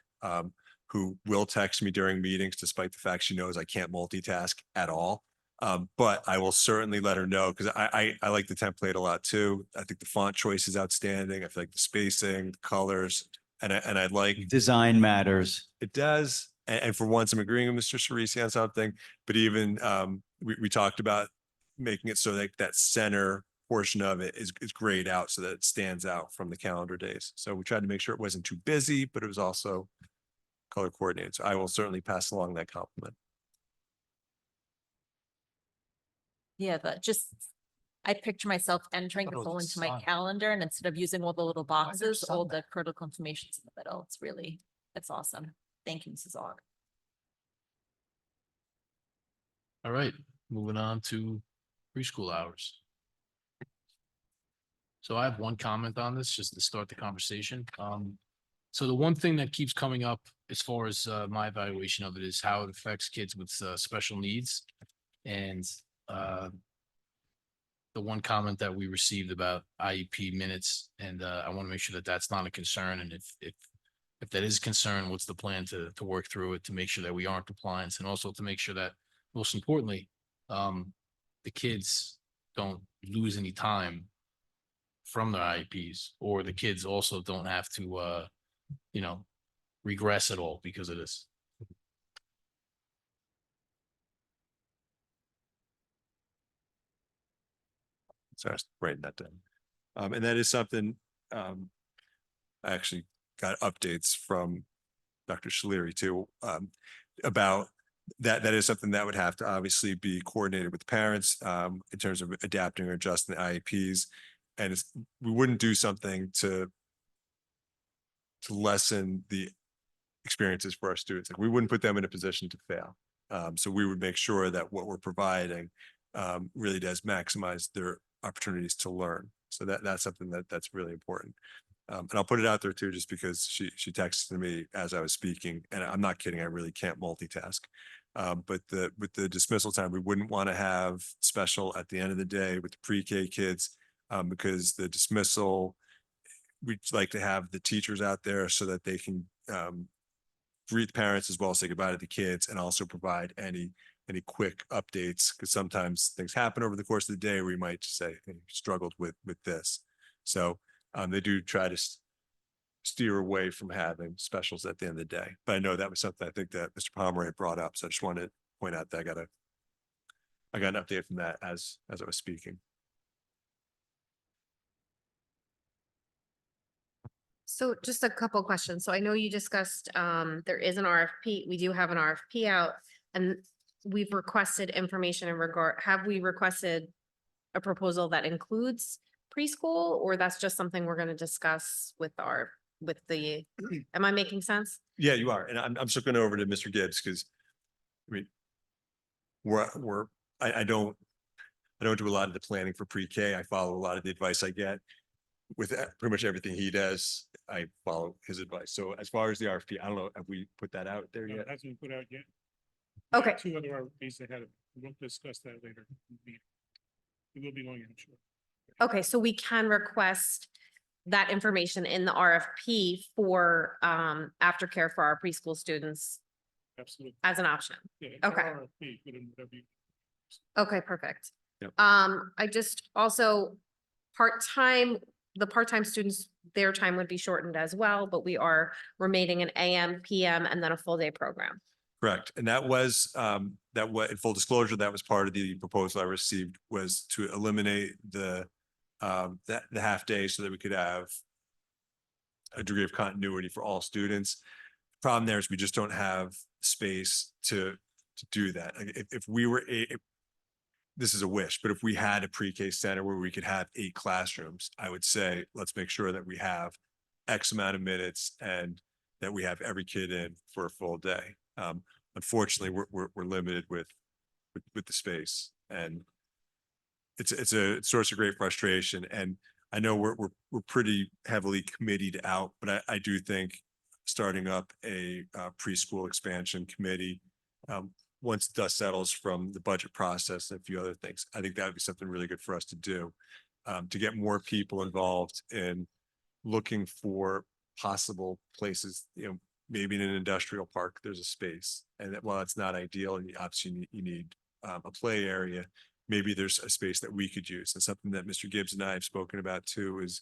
who will text me during meetings, despite the fact she knows I can't multitask at all. But I will certainly let her know because I like the template a lot too. I think the font choice is outstanding. I feel like the spacing, the colors, and I like Design matters. it does. And for once, I'm agreeing with Mr. Cerisi on something, but even we talked about making it so that that center portion of it is grayed out so that it stands out from the calendar days. So we tried to make sure it wasn't too busy, but it was also color coordinated. So I will certainly pass along that compliment. Yeah, but just, I picture myself entering it Oh, all the into my sun. calendar, and instead of using all the little there's boxes, all sun the critical information's in the middle. It's awesome. Thank you, Mrs. Aug. All right, moving on to preschool hours. So I have one comment on this, just to start the conversation. So the one thing that keeps coming up as far as my evaluation of it is how it affects kids with special needs. And the one comment that we received about IEP minutes, and I want to make sure that that's not a concern. And if that is a concern, what's the plan to work through it, to make sure that we are in compliance, and also to make sure that, most importantly, the kids don't lose any time from their IEPs, or the kids also don't have to, regress at all because of this. So I was writing that down. And that is something, I actually got updates from Dr. Shaleri too, about that. That is something that would have to obviously be coordinated with parents, in terms of adapting or adjusting the IEPs. And we wouldn't do something to lessen the experiences for our students. Like, we wouldn't put them in a position to fail. So we would make sure that what we're providing really does maximize their opportunities to learn. So that's something that's really important. And I'll put it out there too, just because she texted me as I was speaking, and I'm not kidding, I really can't multitask. But with the dismissal time, we wouldn't want to have special at the end of the day with the pre-K kids, because the dismissal, we'd like to have the teachers out there so that they can greet the parents as well as say goodbye to the kids, and also provide any quick updates, because sometimes things happen over the course of the day where you might just say, hey, struggled with this. So they do try to steer away from having specials at the end of the day. But I know that was something I think that Mr. Pomeroy brought up. So I just wanted to point out that I got an update from that as I was speaking. So just a couple questions. So I know you discussed, there is an RFP. We do have an RFP out, and we've requested information in regard, have we requested a proposal that includes preschool, or that's just something we're gonna discuss with am I making sense? Yeah, you are. And I'm just looking over to Mr. Gibbs, because I mean, I don't do a lot of the planning for pre-K. I follow a lot of the advice I get. With pretty much everything he does, I follow his advice. So as far as the RFP, I don't know, have we put that out there yet? Hasn't been put out yet. Okay. Two other RFPs ahead of, we'll discuss that later. We will be going in, sure. Okay, so we can request that information in the RFP for aftercare for our preschool students Absolutely. as an option. Yeah, Okay. RFP, put in whatever you- Okay, perfect. Yep. I just also the part-time students, their time would be shortened as well, but we are remaining an AM, PM, and then a full day program. Correct. And that was, in full disclosure, that was part of the proposal I received, was to eliminate the half day so that we could have a degree of continuity for all students. Problem there is we just don't have space to do that. Like, if we were this is a wish, but if we had a pre-K center where we could have 8 classrooms, I would say, let's make sure that we have X amount of minutes and that we have every kid in for a full day. Unfortunately, we're limited with the space, and it's a source of great frustration. And I know we're pretty heavily committed out, but I do think starting up a preschool expansion committee, once dust settles from the budget process and a few other things, I think that would be something really good for us to do, to get more people involved in looking for possible places. Maybe in an industrial park, there's a space, and that, while it's not ideal, and obviously you need a play area, maybe there's a space that we could use. And something that Mr. Gibbs and I have spoken about too is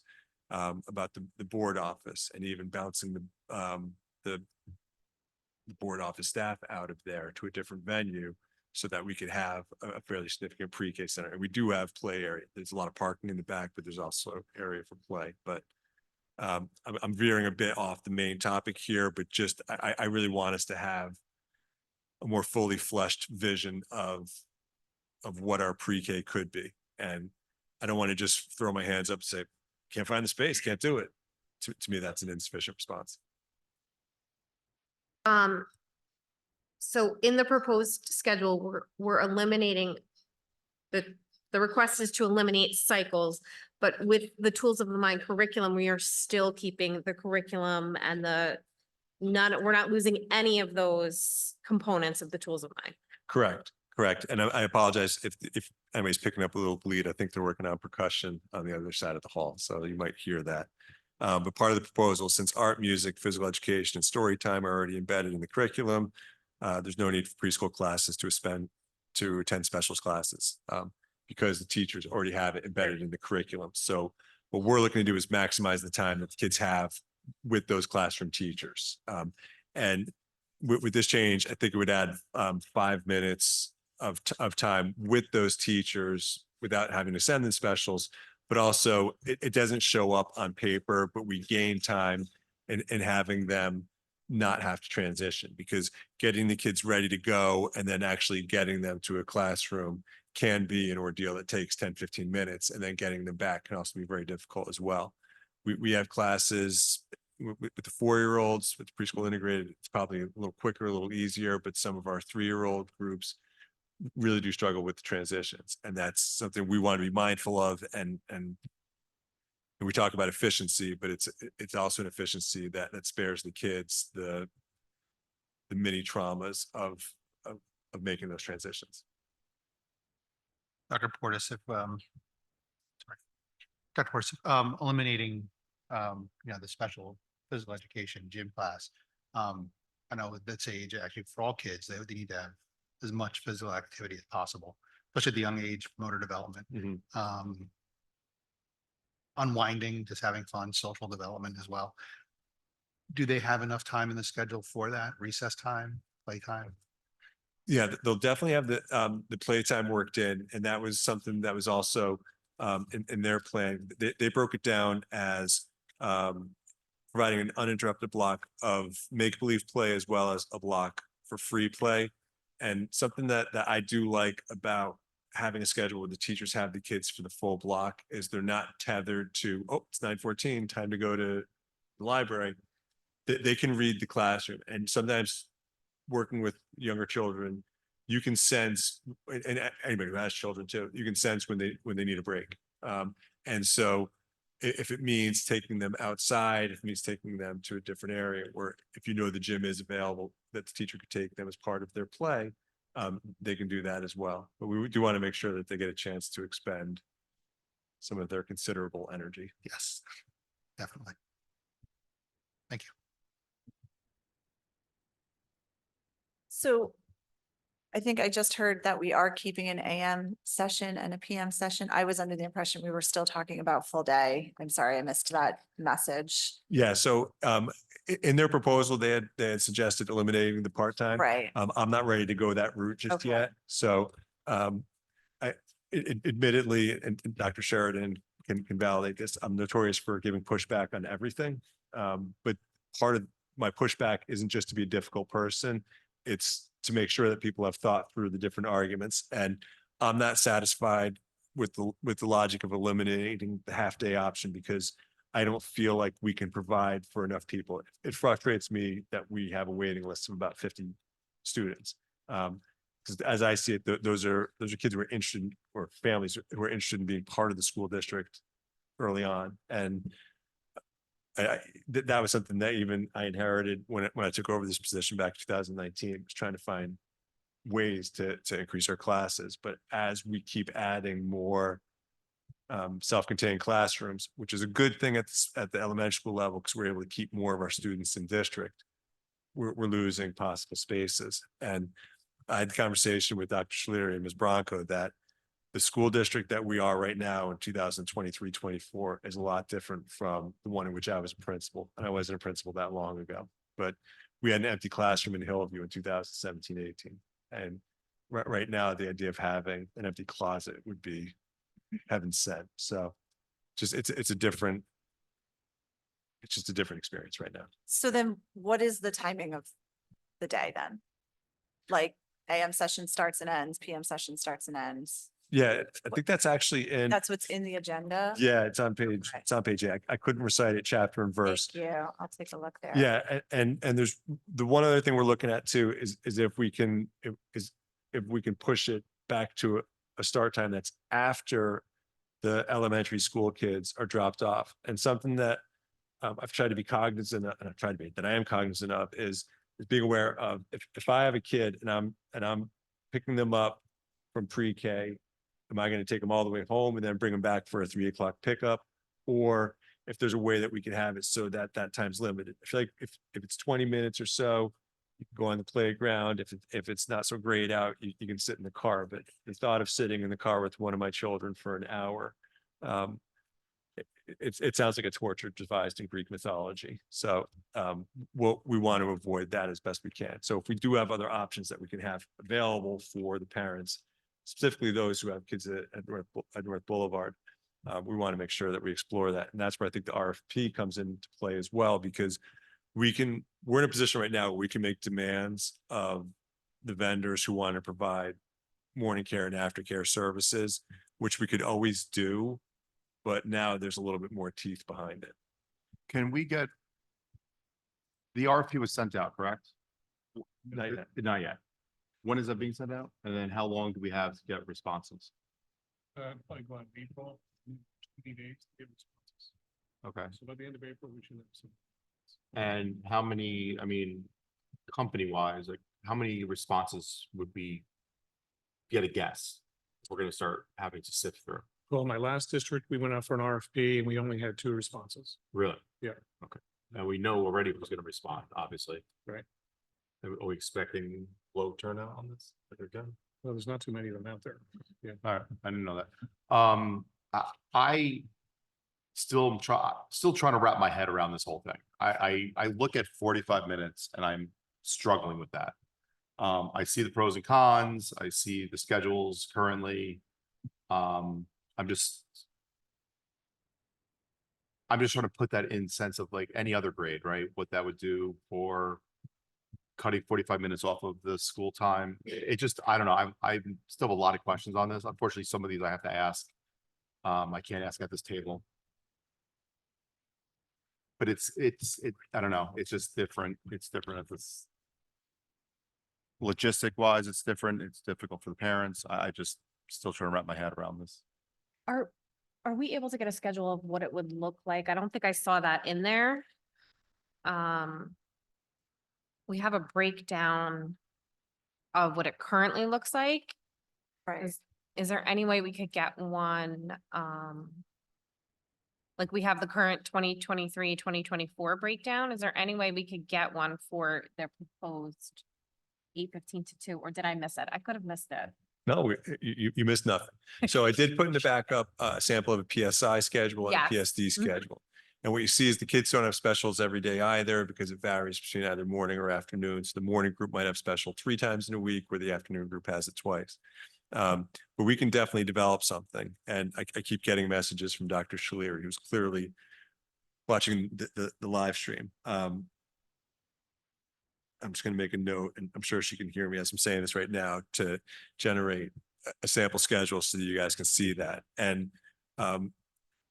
about the board office, and even bouncing the board office staff out of there to a different venue so that we could have a fairly significant pre-K center. And we do have play area. There's a lot of parking in the back, but there's also area for play. But I'm veering a bit off the main topic here, but just I really want us to have a more fully fleshed vision of what our pre-K could be. And I don't want to just throw my hands up and say, can't find the space, can't do it. To me, that's an insufficient response. So in the proposed schedule, we're eliminating the request is to eliminate cycles, but with the Tools of the Mind curriculum, we are still keeping the curriculum and we're not losing any of those components of the Tools of Mind. Correct. And I apologize if anybody's picking up a little bleed. I think they're working on percussion on the other side of the hall, so you might hear that. But part of the proposal, since art, music, physical education, and story time are already embedded in the curriculum, there's no need for preschool classes to attend specials classes because the teachers already have it embedded in the curriculum. So what we're looking to do is maximize the time that the kids have with those classroom teachers. And with this change, I think it would add 5 minutes of time with those teachers without having to send them specials, but also it doesn't show up on paper, but we gain time in having them not have to transition, because getting the kids ready to go and then actually getting them to a classroom can be an ordeal that takes 10, 15 minutes, and then getting them back can also be very difficult as well. We have classes with the 4-year-olds, with the preschool integrated, it's probably a little quicker, a little easier, but some of our 3-year-old groups really do struggle with the transitions. And that's something we want to be mindful of. And we talk about efficiency, but it's also an efficiency that spares the kids the mini traumas of making those transitions. Dr. Portis, Dr. Portis, eliminating, the special physical education gym class. I know at this age, actually for all kids, they need to have as much physical activity as possible, especially at the young age, motor development. Unwinding, just having fun, social development as well. Do they have enough time in the schedule for that? Recess time, playtime? Yeah, they'll definitely have the playtime worked in, and that was something that was also in their plan. They broke it down as providing an uninterrupted block of make-believe play as well as a block for free play. And something that I do like about having a schedule where the teachers have the kids for the full block is they're not tethered to, oh, it's 9:14, time to go to the library. They can read the classroom. And sometimes working with younger children, you can sense, and anybody who has children too, you can sense when they need a break. And so if it means taking them outside, if it means taking them to a different area, or if you know the gym is available, that the teacher could take them as part of their play, they can do that as well. But we do want to make sure that they get a chance to expend some of their considerable energy. Yes, definitely. Thank you. So I think I just heard that we are keeping an AM session and a PM session. I was under the impression we were still talking about full day. I'm sorry, I missed that message. Yeah, so in their proposal, they had suggested eliminating the part-time. Right. I'm not ready to go that route just Okay. yet. So admittedly, and Dr. Sheridan can validate this, I'm notorious for giving pushback on everything. But part of my pushback isn't just to be a difficult person. It's to make sure that people have thought through the different arguments. And I'm not satisfied with the logic of eliminating the half-day option, because I don't feel like we can provide for enough people. It frustrates me that we have a waiting list of about 50 students. Because as I see it, those are kids who are interested, or families who are interested in being part of the school district early on. And that was something that even I inherited when I took over this position back in 2019, was trying to find ways to increase our classes. But as we keep adding more self-contained classrooms, which is a good thing at the elementary school level, because we're able to keep more of our students in district, we're losing possible spaces. And I had a conversation with Dr. Schleary and Ms. Bronco that the school district that we are right now in 2023-24 is a lot different from the one in which I was a principal. And I wasn't a principal that long ago, but we had an empty classroom in Hillview in 2017-18. And right now, the idea of having an empty closet would be heaven sent. So just, it's just a different experience right now. So then what is the timing of the day then? Like AM session starts and ends, PM session starts and ends. Yeah, I think that's actually in, That's what's in the agenda? yeah, it's on page, Okay. it's on page 8. I couldn't recite it chapter and verse. Thank you. I'll take a look there. Yeah, and there's the one other thing we're looking at too is if we can, if we can push it back to a start time that's after the elementary school kids are dropped off. And something that I've tried to be cognizant of, and I've tried to be, that I am cognizant of is being aware of if I have a kid and I'm picking them up from pre-K, am I going to take them all the way home and then bring them back for a 3 o'clock pickup? Or if there's a way that we can have it so that that time's limited. I feel like if it's 20 minutes or so, you can go on the playground. If it's not so great out, you can sit in the car. But the thought of sitting in the car with one of my children for an hour, it sounds like a torture devised in Greek mythology. So we want to avoid that as best we can. So if we do have other options that we can have available for the parents, specifically those who have kids at North Boulevard, we want to make sure that we explore that. And that's where I think the RFP comes into play as well, because we're in a position right now where we can make demands of the vendors who want to provide morning care and aftercare services, which we could always do. But now there's a little bit more teeth behind it. Can we get? The RFP was sent out, correct? Not yet. Not yet. When is that being sent out? And then how long do we have to get responses? Like what, April, 20 days to get responses. Okay. So by the end of April, we should have some. And how many, I mean, company wise, like how many responses would we get a guess? We're gonna start having to sift through. Well, my last district, we went out for an RFP and we only had 2 responses. Really? Yeah. Okay. And we know already who's gonna respond, obviously. Right. Are we expecting low turnout on this? That they're done? Well, there's not too many of them out there. Yeah. All right, I didn't know that. I still trying to wrap my head around this whole thing. I look at 45 minutes and I'm struggling with that. I see the pros and cons. I see the schedules currently. I'm just trying to put that in sense of like any other grade, right? What that would do for cutting 45 minutes off of the school time. It just, I don't know. I still have a lot of questions on this. Unfortunately, some of these I have to ask. I can't ask at this table. But I don't know. It's just different. It's different at this. Logistic wise, it's different. It's difficult for the parents. I just still trying to wrap my head around this. Are we able to get a schedule of what it would look like? I don't think I saw that in there. We have a breakdown of what it currently looks like. Right. Is there any way we could get one, like we have the current 2023, 2024 breakdown? Is there any way we could get one for their proposed 8:15 to 2, or did I miss it? I could have missed it. No, you missed nothing. So I did put in the backup a sample of a PSI schedule and a Yes. PSD Mhm. schedule. And what you see is the kids don't have specials every day either, because it varies between either morning or afternoon. So the morning group might have special 3 times in a week, where the afternoon group has it twice. But we can definitely develop something. And I keep getting messages from Dr. Shalir, who's clearly watching the live stream. I'm just going to make a note, and I'm sure she can hear me as I'm saying this right now, to generate a sample schedule so that you guys can see that. And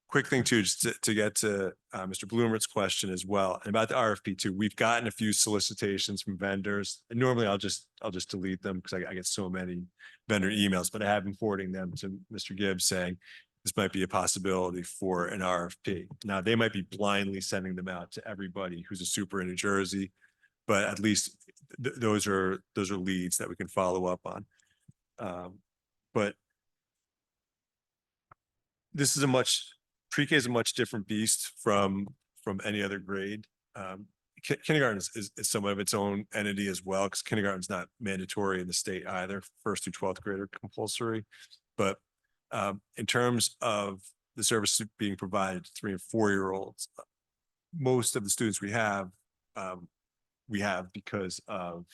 quick thing too, just to get to Mr. Bloomer's question as well, and about the RFP too. We've gotten a few solicitations from vendors, and normally I'll just delete them because I get so many vendor emails, but I have been forwarding them to Mr. Gibbs saying this might be a possibility for an RFP. Now, they might be blindly sending them out to everybody who's a super in New Jersey, but at least those are leads that we can follow up on. But this is pre-K is a much different beast from any other grade. Kindergarten is somewhat of its own entity as well, because kindergarten is not mandatory in the state either. 1st through 12th grade are compulsory. But in terms of the services being provided to 3 and 4-year-olds, most of the students we have because of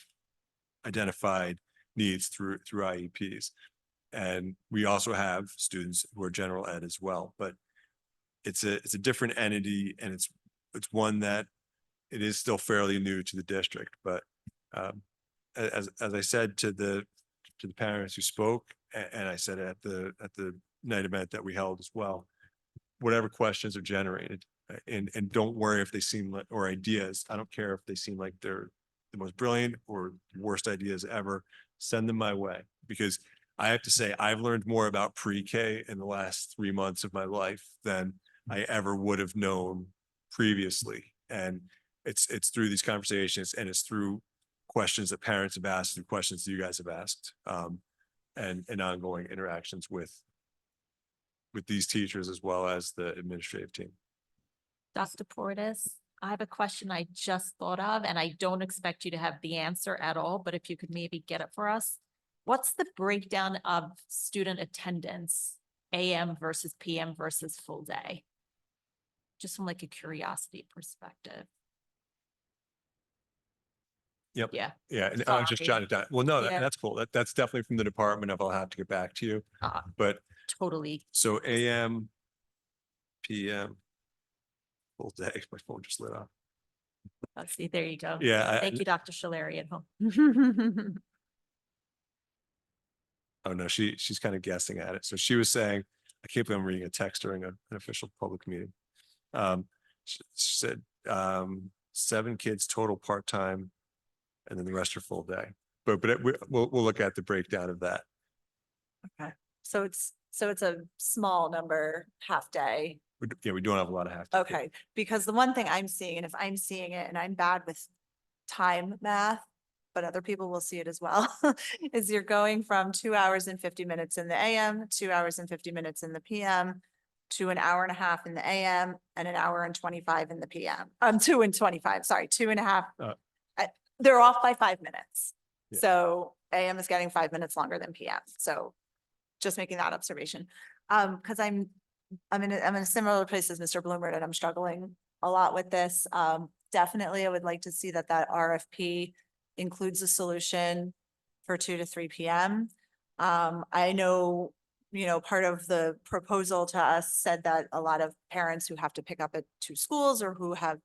identified needs through IEPs. And we also have students who are general ed as well, but it's a different entity, and it's one that it is still fairly new to the district. But as I said to the parents who spoke, and I said at the night event that we held as well, whatever questions are generated, and don't worry if they seem like, or ideas, I don't care if they seem like they're the most brilliant or worst ideas ever, send them my way, because I have to say, I've learned more about pre-K in the last 3 months of my life than I ever would have known previously. And it's through these conversations, and it's through questions that parents have asked and questions that you guys have asked, and ongoing interactions with these teachers as well as the administrative team. Dr. Portis, I have a question I just thought of, and I don't expect you to have the answer at all, but if you could maybe get it for us. What's the breakdown of student attendance, AM versus PM versus full day? Just from like a curiosity perspective. Yep. Yeah. Yeah, and I just Sorry. jotted it down. Well, no, Yeah. that's cool. That's definitely from the department. I'll have to get back to you. Uh, But Totally. so AM, PM, full day. My phone just lit up. Let's see, there you go. Yeah, Thank you, Dr. Shaleri at home. oh no, she's kind of guessing at it. So she was saying, I can't believe I'm reading a text during an official public meeting. She said 7 kids total part-time, and then the rest are full day. But we'll look at the breakdown of that. Okay, so it's a small number, half day. We don't have a lot of half. Okay, because the one thing I'm seeing, and if I'm seeing it, and I'm bad with time math, but other people will see it as well, is you're going from 2 hours and 50 minutes in the AM, 2 hours and 50 minutes in the PM, to an hour and a half in the AM and an hour and 25 in the PM. 2 and 25, sorry, 2.5. They're off by 5 minutes. Yeah. So AM is getting 5 minutes longer than PM. So just making that observation. Because I'm in a similar place as Mr. Bloomer, and I'm struggling a lot with this. Definitely, I would like to see that RFP includes a solution for 2 to 3 PM. I know, part of the proposal to us said that a lot of parents who have to pick up at 2 schools or who have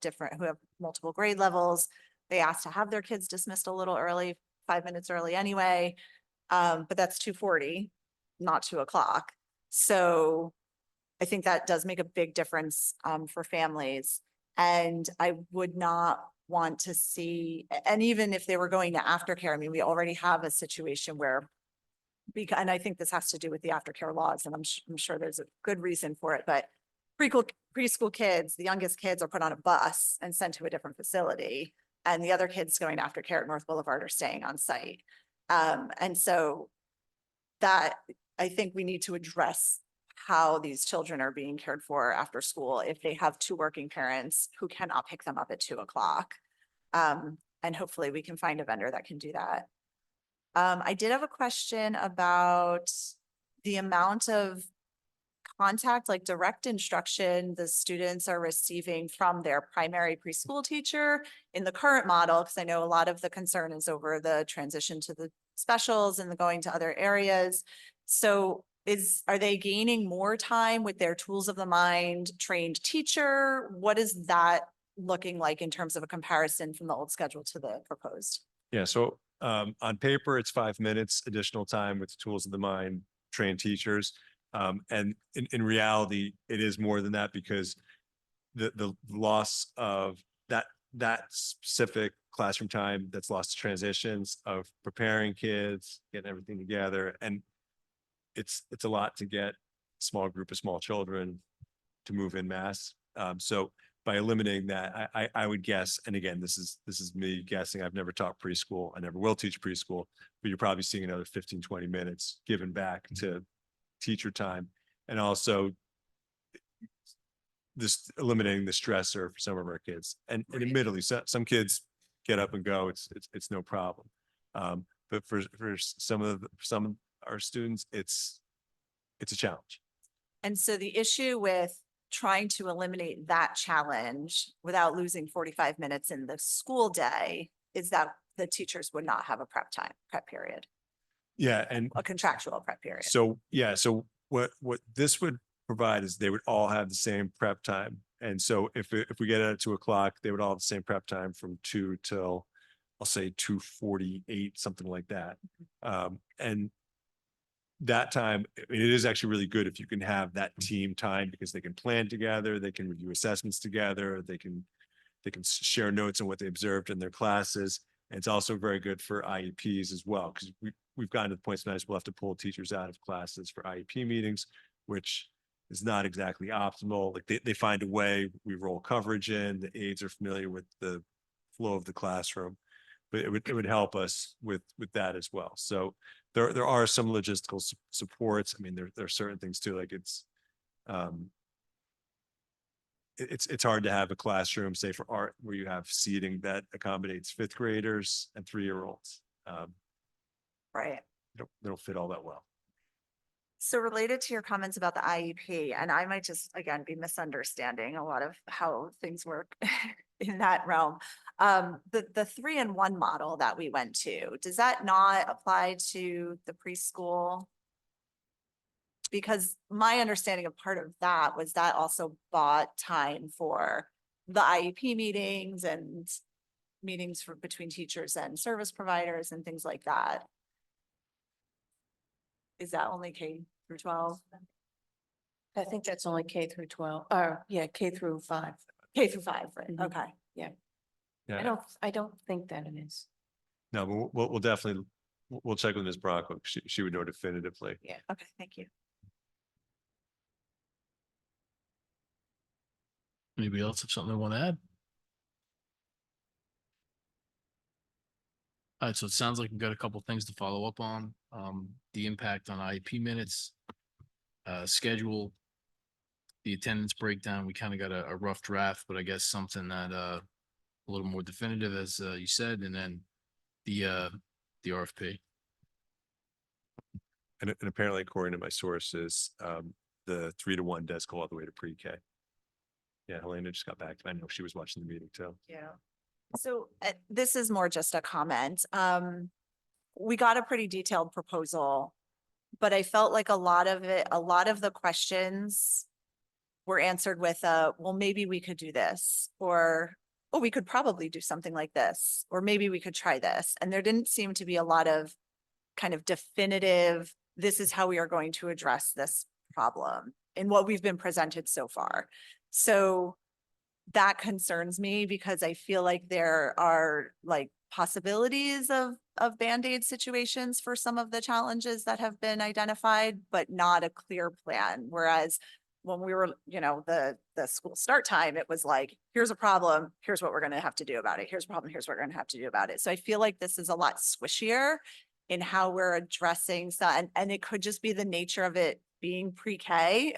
multiple grade levels, they ask to have their kids dismissed a little early, 5 minutes early anyway. But that's 2:40, not 2 o'clock. So I think that does make a big difference for families. And I would not want to see, and even if they were going to aftercare, I mean, we already have a situation where, and I think this has to do with the aftercare laws, and I'm sure there's a good reason for it, but preschool kids, the youngest kids are put on a bus and sent to a different facility, and the other kids going to aftercare at North Boulevard are staying on site. And so that, I think we need to address how these children are being cared for after school if they have 2 working parents who cannot pick them up at 2 o'clock. And hopefully we can find a vendor that can do that. I did have a question about the amount of contact, like direct instruction the students are receiving from their primary preschool teacher in the current model, because I know a lot of the concern is over the transition to the specials and the going to other areas. So are they gaining more time with their tools of the mind trained teacher? What is that looking like in terms of a comparison from the old schedule to the proposed? Yeah, so on paper, it's 5 minutes additional time with the tools of the mind trained teachers. And in reality, it is more than that, because the loss of that specific classroom time that's lost to transitions of preparing kids, getting everything together. And it's a lot to get a small group of small children to move in mass. So by eliminating that, I would guess, and again, this is me guessing, I've never taught preschool, I never will teach preschool, but you're probably seeing another 15, 20 minutes given back to teacher time. And also this eliminating the stressor for some of our kids. And admittedly, some kids get up and go, it's no problem. But for some of our students, it's a challenge. And so the issue with trying to eliminate that challenge without losing 45 minutes in the school day is that the teachers would not have a prep period. Yeah, and a contractual prep period. so, yeah, so what this would provide is they would all have the same prep time. And so if we get it at 2 o'clock, they would all have the same prep time from 2 till, I'll say 2:48, something like that. And that time, I mean, it is actually really good if you can have that team time because they can plan together, they can review assessments together, they can share notes on what they observed in their classes. And it's also very good for IEPs as well, because we've gotten to the point sometimes we'll have to pull teachers out of classes for IEP meetings, which is not exactly optimal. Like they find a way, we roll coverage in, the aides are familiar with the flow of the classroom, but it would help us with that as well. So there are some logistical supports. I mean, there are certain things too, like it's hard to have a classroom, say for art, where you have seating that accommodates 5th graders and 3-year-olds. Right. They don't fit all that well. So related to your comments about the IEP, and I might just, again, be misunderstanding a lot of how things work in that realm. The 3-in-1 model that we went to, does that not apply to the preschool? Because my understanding of part of that was that also bought time for the IEP meetings and meetings for between teachers and service providers and things like that. Is that only K through 12? I think that's only K through 12, yeah, K through 5. K through 5, right? Mhm. Okay. Yeah, I don't think that it is. no, but we'll definitely, we'll check with Ms. Bronco. She would know definitively. Yeah. Okay, thank you. Anybody else have something they want to add? All right, so it sounds like we've got a couple things to follow up on. The impact on IEP minutes, schedule, the attendance breakdown. We kind of got a rough draft, but I guess something that a little more definitive, as you said, and then the RFP. And apparently, according to my sources, the 3-to-1 does go all the way to pre-K. Yeah, Helena just got back. I know she was watching the meeting too. Yeah. So this is more just a comment. We got a pretty detailed proposal, but I felt like a lot of the questions were answered with well, maybe we could do this, or, oh, we could probably do something like this, or maybe we could try this. And there didn't seem to be a lot of kind of definitive, this is how we are going to address this problem in what we've been presented so far. So that concerns me because I feel like there are like possibilities of Band-Aid situations for some of the challenges that have been identified, but not a clear plan. Whereas when we were, the school start time, it was like, here's a problem, here's what we're going to have to do about it. Here's a problem, here's what we're going to have to do about it. So I feel like this is a lot squishier in how we're addressing stuff. And it could just be the nature of it being pre-K.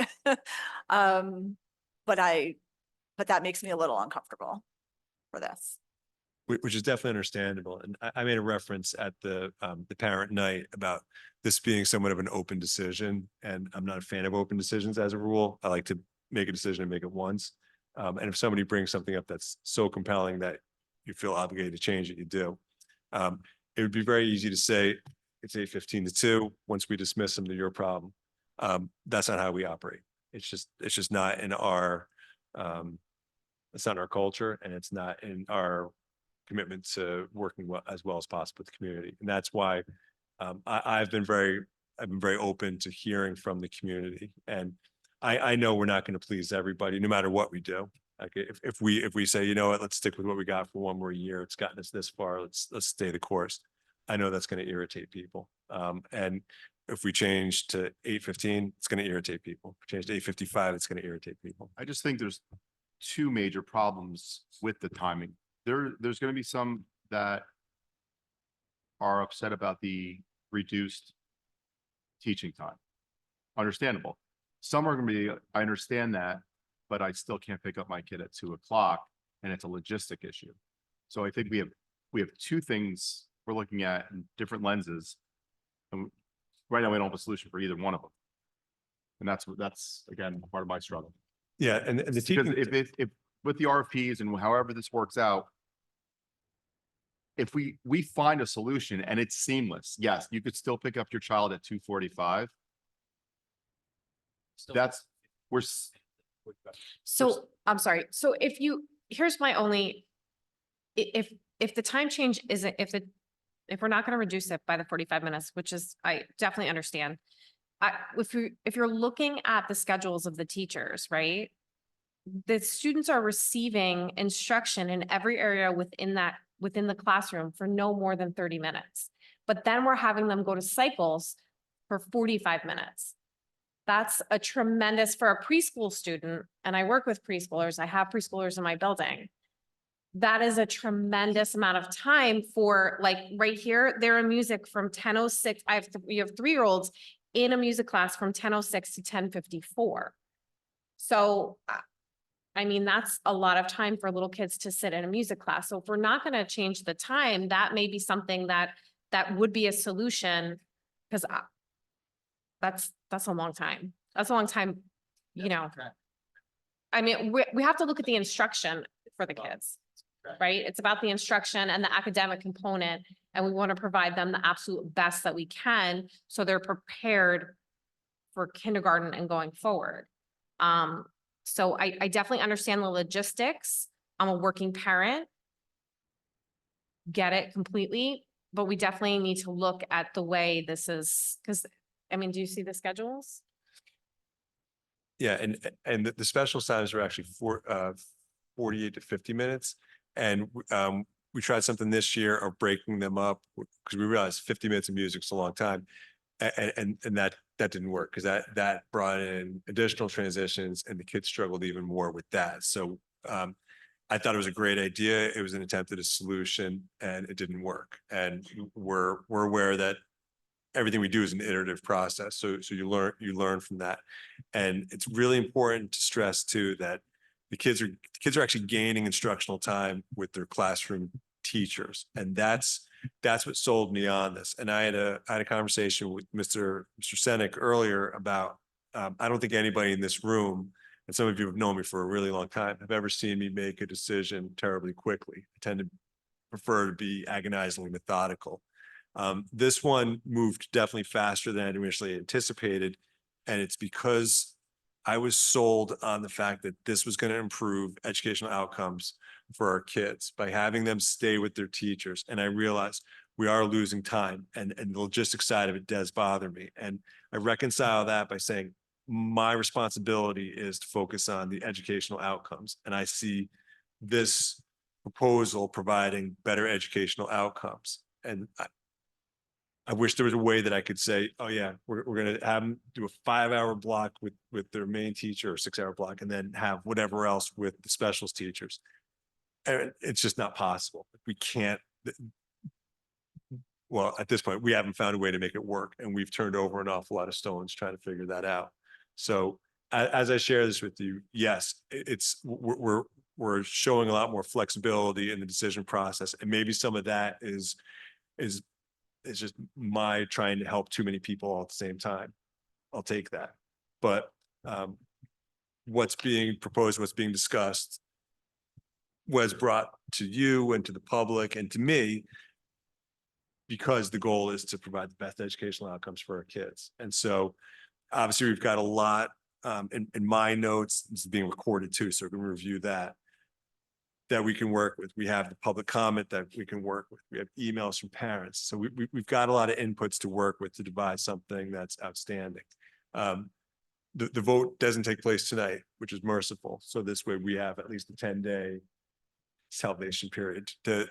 But that makes me a little uncomfortable for this. Which is definitely understandable. And I made a reference at the parent night about this being somewhat of an open decision. And I'm not a fan of open decisions as a rule. I like to make a decision and make it once. And if somebody brings something up that's so compelling that you feel obligated to change it, you do. It would be very easy to say it's 8:15 to 2. Once we dismiss them, they're your problem. That's not how we operate. It's just not in our it's not in our culture, and it's not in our commitment to working as well as possible with the community. And that's why I've been very open to hearing from the community. And I know we're not going to please everybody, no matter what we do. Like if we say, you know what, let's stick with what we got for one more year. It's gotten us this far. Let's stay the course. I know that's going to irritate people. And if we change to 8:15, it's going to irritate people. If we change to 8:55, it's going to irritate people. I just think there's two major problems with the timing. There's going to be some that are upset about the reduced teaching time. Understandable. Some are going to be, I understand that, but I still can't pick up my kid at 2 o'clock, and it's a logistic issue. So I think we have two things we're looking at in different lenses, and right now we don't have a solution for either one of them. And that's again part of my struggle. Yeah, and the Because teaching, if with the RFPs and however this works out, if we find a solution and it's seamless, yes, you could still pick up your child at 2:45. That's, So, I'm sorry, so here's my only, if the time change isn't, if we're not gonna reduce it by the 45 minutes, which is, I definitely understand. If you're looking at the schedules of the teachers, right? The students are receiving instruction in every area within the classroom for no more than 30 minutes. But then we're having them go to cycles for 45 minutes. That's a tremendous, for a preschool student, and I work with preschoolers, I have preschoolers in my building. That is a tremendous amount of time for, like, right here, they're in music from 10:06. We have 3-year-olds in a music class from 10:06 to 10:54. So, I mean, that's a lot of time for little kids to sit in a music class. So if we're not gonna change the time, that may be something that would be a solution. Cause that's a long time. That's a long time, you know. I mean, we have to look at the instruction for the kids, right? It's about the instruction and the academic component, and we want to provide them the absolute best that we can, so they're prepared for kindergarten and going forward. So I definitely understand the logistics. I'm a working parent. Get it completely, but we definitely need to look at the way this is, because, I mean, do you see the schedules? Yeah, and the special times are actually 48 to 50 minutes. And we tried something this year of breaking them up, because we realized 50 minutes of music is a long time. And that didn't work, because that brought in additional transitions, and the kids struggled even more with that. So I thought it was a great idea. It was an attempt at a solution, and it didn't work. And we're aware that everything we do is an iterative process. So you learn from that. And it's really important to stress too that the kids are actually gaining instructional time with their classroom teachers. And that's what sold me on this. And I had a conversation with Mr. Senek earlier about, I don't think anybody in this room, and some of you have known me for a really long time, have ever seen me make a decision terribly quickly. I tend to prefer to be agonizingly methodical. This one moved definitely faster than I initially anticipated. And it's because I was sold on the fact that this was going to improve educational outcomes for our kids by having them stay with their teachers. And I realized we are losing time, and the logistics side of it does bother me. And I reconcile that by saying my responsibility is to focus on the educational outcomes. And I see this proposal providing better educational outcomes. And I wish there was a way that I could say, oh yeah, we're going to have them do a 5-hour block with their main teacher, or 6-hour block, and then have whatever else with the specials teachers. And it's just not possible. We can't. Well, at this point, we haven't found a way to make it work, and we've turned over an awful lot of stones trying to figure that out. So as I share this with you, yes, we're showing a lot more flexibility in the decision process, and maybe some of that is just my trying to help too many people all at the same time. I'll take that. But what's being proposed, what's being discussed was brought to you and to the public and to me because the goal is to provide the best educational outcomes for our kids. And so obviously we've got a lot in my notes. This is being recorded too, so we can review that we can work with. We have the public comment that we can work with. We have emails from parents. So we've got a lot of inputs to work with to devise something that's outstanding. The vote doesn't take place tonight, which is merciful. So this way we have at least a 10-day salvation period to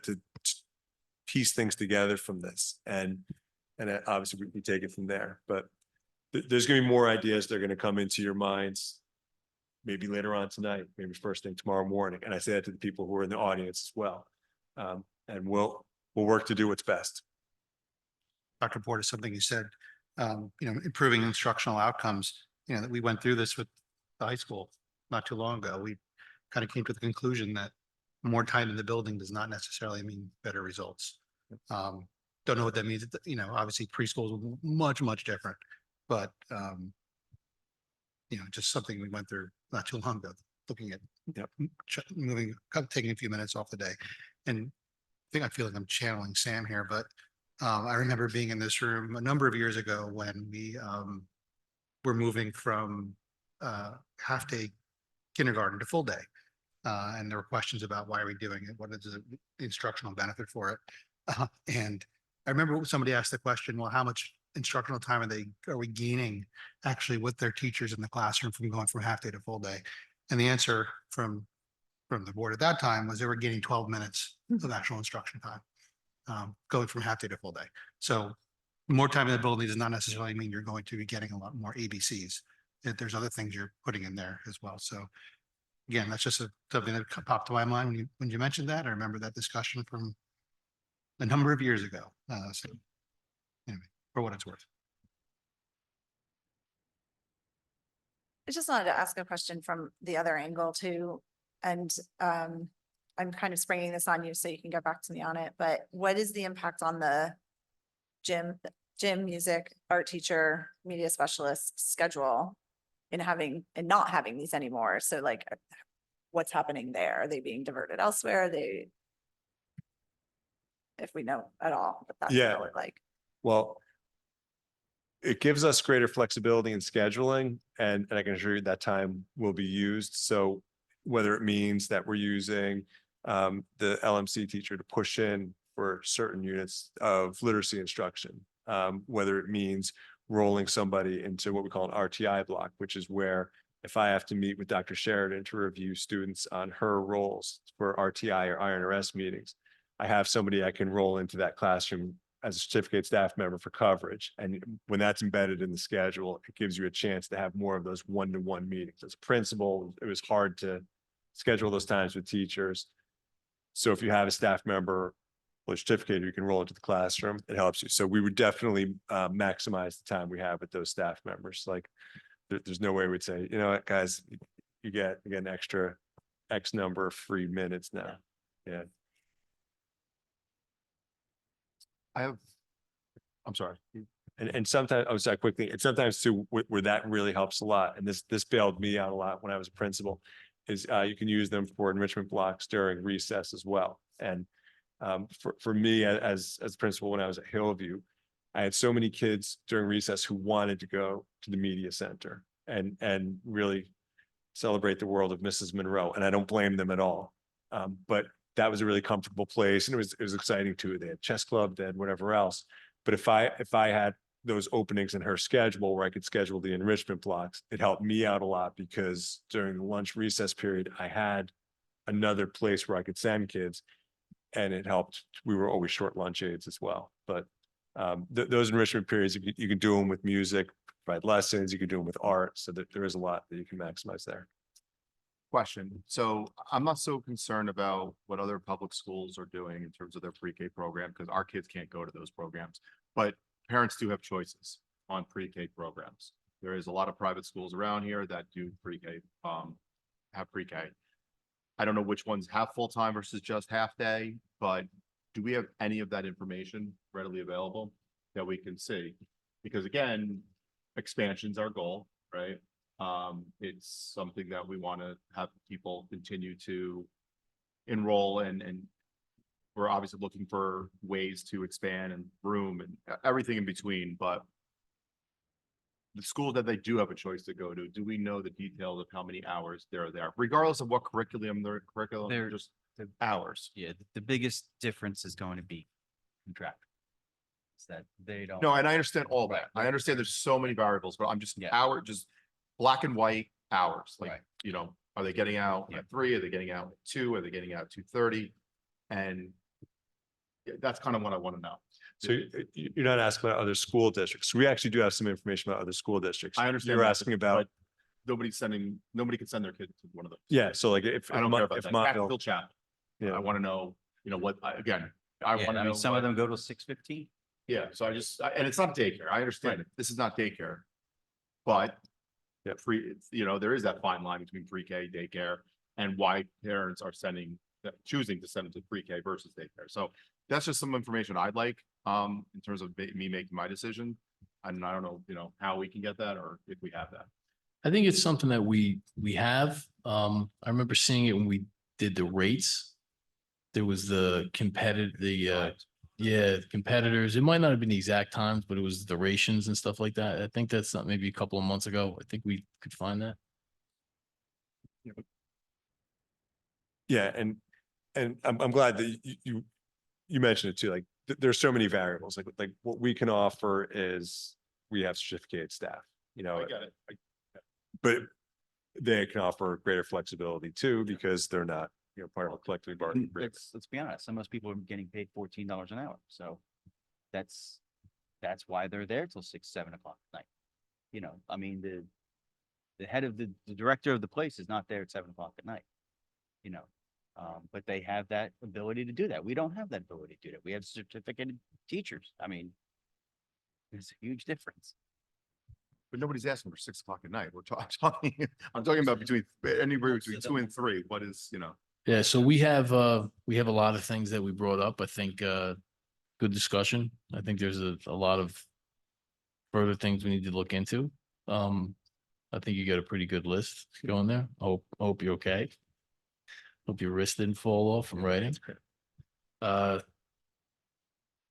piece things together from this. And obviously we take it from there. But there's going to be more ideas that are going to come into your minds maybe later on tonight, maybe first thing tomorrow morning. And I say that to the people who are in the audience as well. And we'll work to do what's best. Dr. Porter, something you said, improving instructional outcomes, that we went through this with the high school not too long ago. We kind of came to the conclusion that more time in the building does not necessarily mean better results. Don't know what that means. Obviously preschools are much, much different, but just something we went through not too long ago, looking at moving, taking a few minutes off the day. And think I feel like I'm channeling Sam here, but I remember being in this room a number of years ago when we were moving from half-day kindergarten to full day. And there were questions about why are we doing it? What is the instructional benefit for it? And I remember somebody asked the question, well, how much instructional time are we gaining actually with their teachers in the classroom from going from half day to full day? And the answer from the board at that time was they were getting 12 minutes of actual instruction time, going from half day to full day. So more time in the building does not necessarily mean you're going to be getting a lot more ABCs. There's other things you're putting in there as well. So again, that's just something that popped to my mind when you mentioned that. I remember that discussion from a number of years ago. So anyway, for what it's worth. I just wanted to ask a question from the other angle too. And I'm kind of springing this on you so you can get back to me on it, but what is the impact on the gym, music, art teacher, media specialist schedule in having and not having these anymore? So like, what's happening there? Are they being diverted elsewhere? If we know at all what that's Yeah. gonna look like. Well, it gives us greater flexibility in scheduling, and I can assure you that time will be used. So whether it means that we're using the LMC teacher to push in for certain units of literacy instruction, whether it means rolling somebody into what we call an RTI block, which is where if I have to meet with Dr. Sheridan to review students on her roles for RTI or IRS meetings, I have somebody I can roll into that classroom as a certificate staff member for coverage. And when that's embedded in the schedule, it gives you a chance to have more of those one-to-one meetings. As a principal, it was hard to schedule those times with teachers. So if you have a staff member or certificate, you can roll into the classroom, it helps you. So we would definitely maximize the time we have with those staff members. Like there's no way we'd say, you know what, guys, you get an extra X number of free minutes now. Yeah. I'm sorry. And sometimes, oh, sorry, quickly, and sometimes too, where that really helps a lot, and this bailed me out a lot when I was a principal, is you can use them for enrichment blocks during recess as well. And for me, as principal, when I was at Hillview, I had so many kids during recess who wanted to go to the media center and really celebrate the world of Mrs. Monroe, and I don't blame them at all. But that was a really comfortable place, and it was exciting too. They had chess club, they had whatever else. But if I had those openings in her schedule where I could schedule the enrichment blocks, it helped me out a lot because during the lunch recess period, I had another place where I could send kids, and it helped. We were always short lunch aids as well. But those enrichment periods, you can do them with music, provide lessons, you can do them with art. So there is a lot that you can maximize there. Question. So I'm not so concerned about what other public schools are doing in terms of their pre-K program, because our kids can't go to those programs, but parents do have choices on pre-K programs. There is a lot of private schools around here that do pre-K, have pre-K. I don't know which ones have full-time versus just half day, but do we have any of that information readily available that we can see? Because again, expansion's our goal, right? It's something that we want to have people continue to enroll and we're obviously looking for ways to expand and room and everything in between, but the school that they do have a choice to go to, do we know the details of how many hours they're there, regardless of what curriculum, They're- just the hours? Yeah, the biggest difference is going to be contract. Is that they don't. No, and I understand all Right, that. I understand there's so many variables, but I'm just just black and white hours, like, Right. you know, are they getting out Yeah. at 3? Are they getting out at 2? Are they getting out at 2:30? And that's kind of what I want to know. So you're not asking about other school districts. We actually do have some information about other school districts. I understand. You're that, asking about, nobody can send their kid to one of those. yeah, so like if I don't care about if that. Montville, Backfill chapel. yeah. I want to know, you know, what, again, Yeah, want to know. some of what- them go to 6:15. Yeah, so and it's not daycare. I understand it. This is not daycare. But Yeah. you know, there is that fine line between pre-K, daycare, and why parents are choosing to send them to pre-K versus daycare. So that's just some information I'd like, in terms of me making my decision. And I don't know, you know, how we can get that or if we have that. I think it's something that we have. I remember seeing it when we did the rates. there was the competitors. It might not have been the exact times, but it was durations and stuff like that. I think that's not maybe a couple of months ago. I think we could find that. Yeah, and I'm glad that you mentioned it too. Like there's so many variables. Like what we can offer is we have certificated staff, you know. I get it. But they can offer greater flexibility too, because they're not, you know, part of a collectively bargaining agreement. Let's be honest, some of those people are getting paid $14 an hour, so that's why they're there till 6, 7 o'clock at night. You know, I mean, the head of the director of the place is not there at 7 o'clock at night, you know. But they have that ability to do that. We don't have that ability to do that. We have certificated teachers. I mean, there's a huge difference. But nobody's asking for 6 o'clock at night. I'm talking about anywhere between 2 and 3. What is, you know? Yeah, so we have a lot of things that we brought up. I think good discussion. I think there's a lot of further things we need to look into. I think you got a pretty good list going there. Hope you're okay. Hope your wrist didn't fall off from writing. I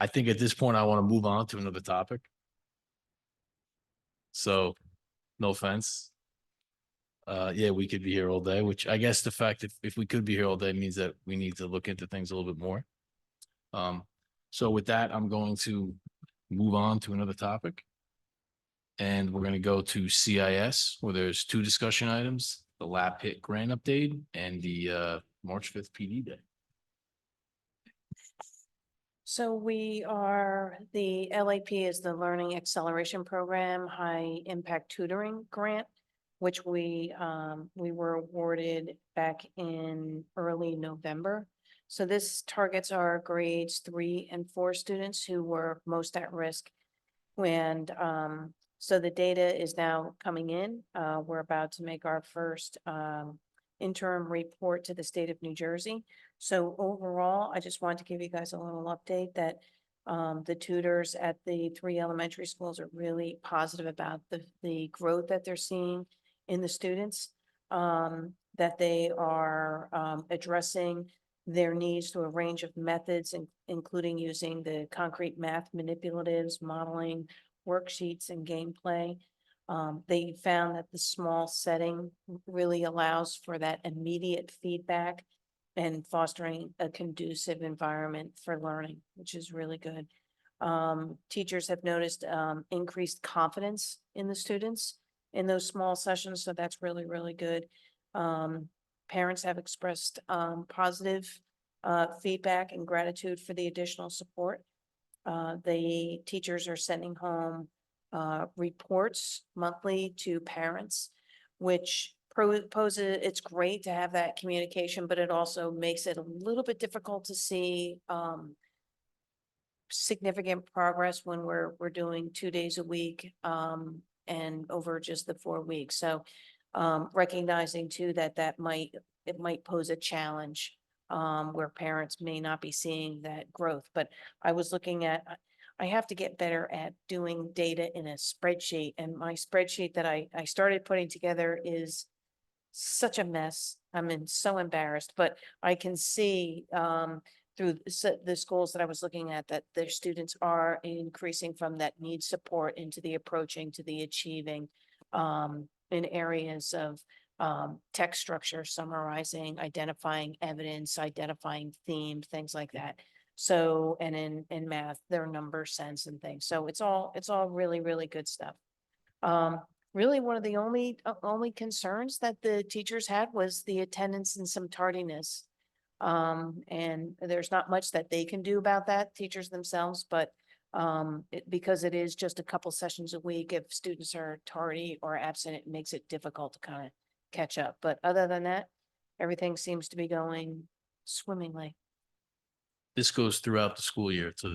think at this point I want to move on to another topic. So, no offense. Yeah, we could be here all day, which I guess the fact if we could be here all day means that we need to look into things a little bit more. So with that, I'm going to move on to another topic. And we're going to go to CIS, where there's 2 discussion items, the lab hit grant update and the March 5th PD day. So the LAP is the Learning Acceleration Program, High Impact Tutoring Grant, which we were awarded back in early November. So this targets our grades 3 and 4 students who were most at risk. And so the data is now coming in. We're about to make our first interim report to the state of New Jersey. So overall, I just wanted to give you guys a little update that the tutors at the 3 elementary schools are really positive about the growth that they're seeing in the students, that they are addressing their needs through a range of methods, including using the concrete math manipulatives, modeling, worksheets, and gameplay. They found that the small setting really allows for that immediate feedback and fostering a conducive environment for learning, which is really good. Teachers have noticed increased confidence in the students in those small sessions, so that's really, really good. Parents have expressed positive feedback and gratitude for the additional support. The teachers are sending home reports monthly to parents, which it's great to have that communication, but it also makes it a little bit difficult to see significant progress when we're doing 2 days a week and over just the 4 weeks. So recognizing too that it might pose a challenge where parents may not be seeing that growth. But I was looking at, I have to get better at doing data in a spreadsheet, and my spreadsheet that I started putting together is such a mess. I'm so embarrassed, but I can see through the schools that I was looking at that their students are increasing from that need support into the approaching to the achieving in areas of text structure, summarizing, identifying evidence, identifying theme, things like that. So, and in math, their number sense and things. So it's all really, really good stuff. Really, one of the only concerns that the teachers had was the attendance and some tardiness. And there's not much that they can do about that, teachers themselves, but because it is just a couple sessions a week, if students are tardy or absent, it makes it difficult to kind of catch up. But other than that, everything seems to be going swimmingly. This goes throughout the school year till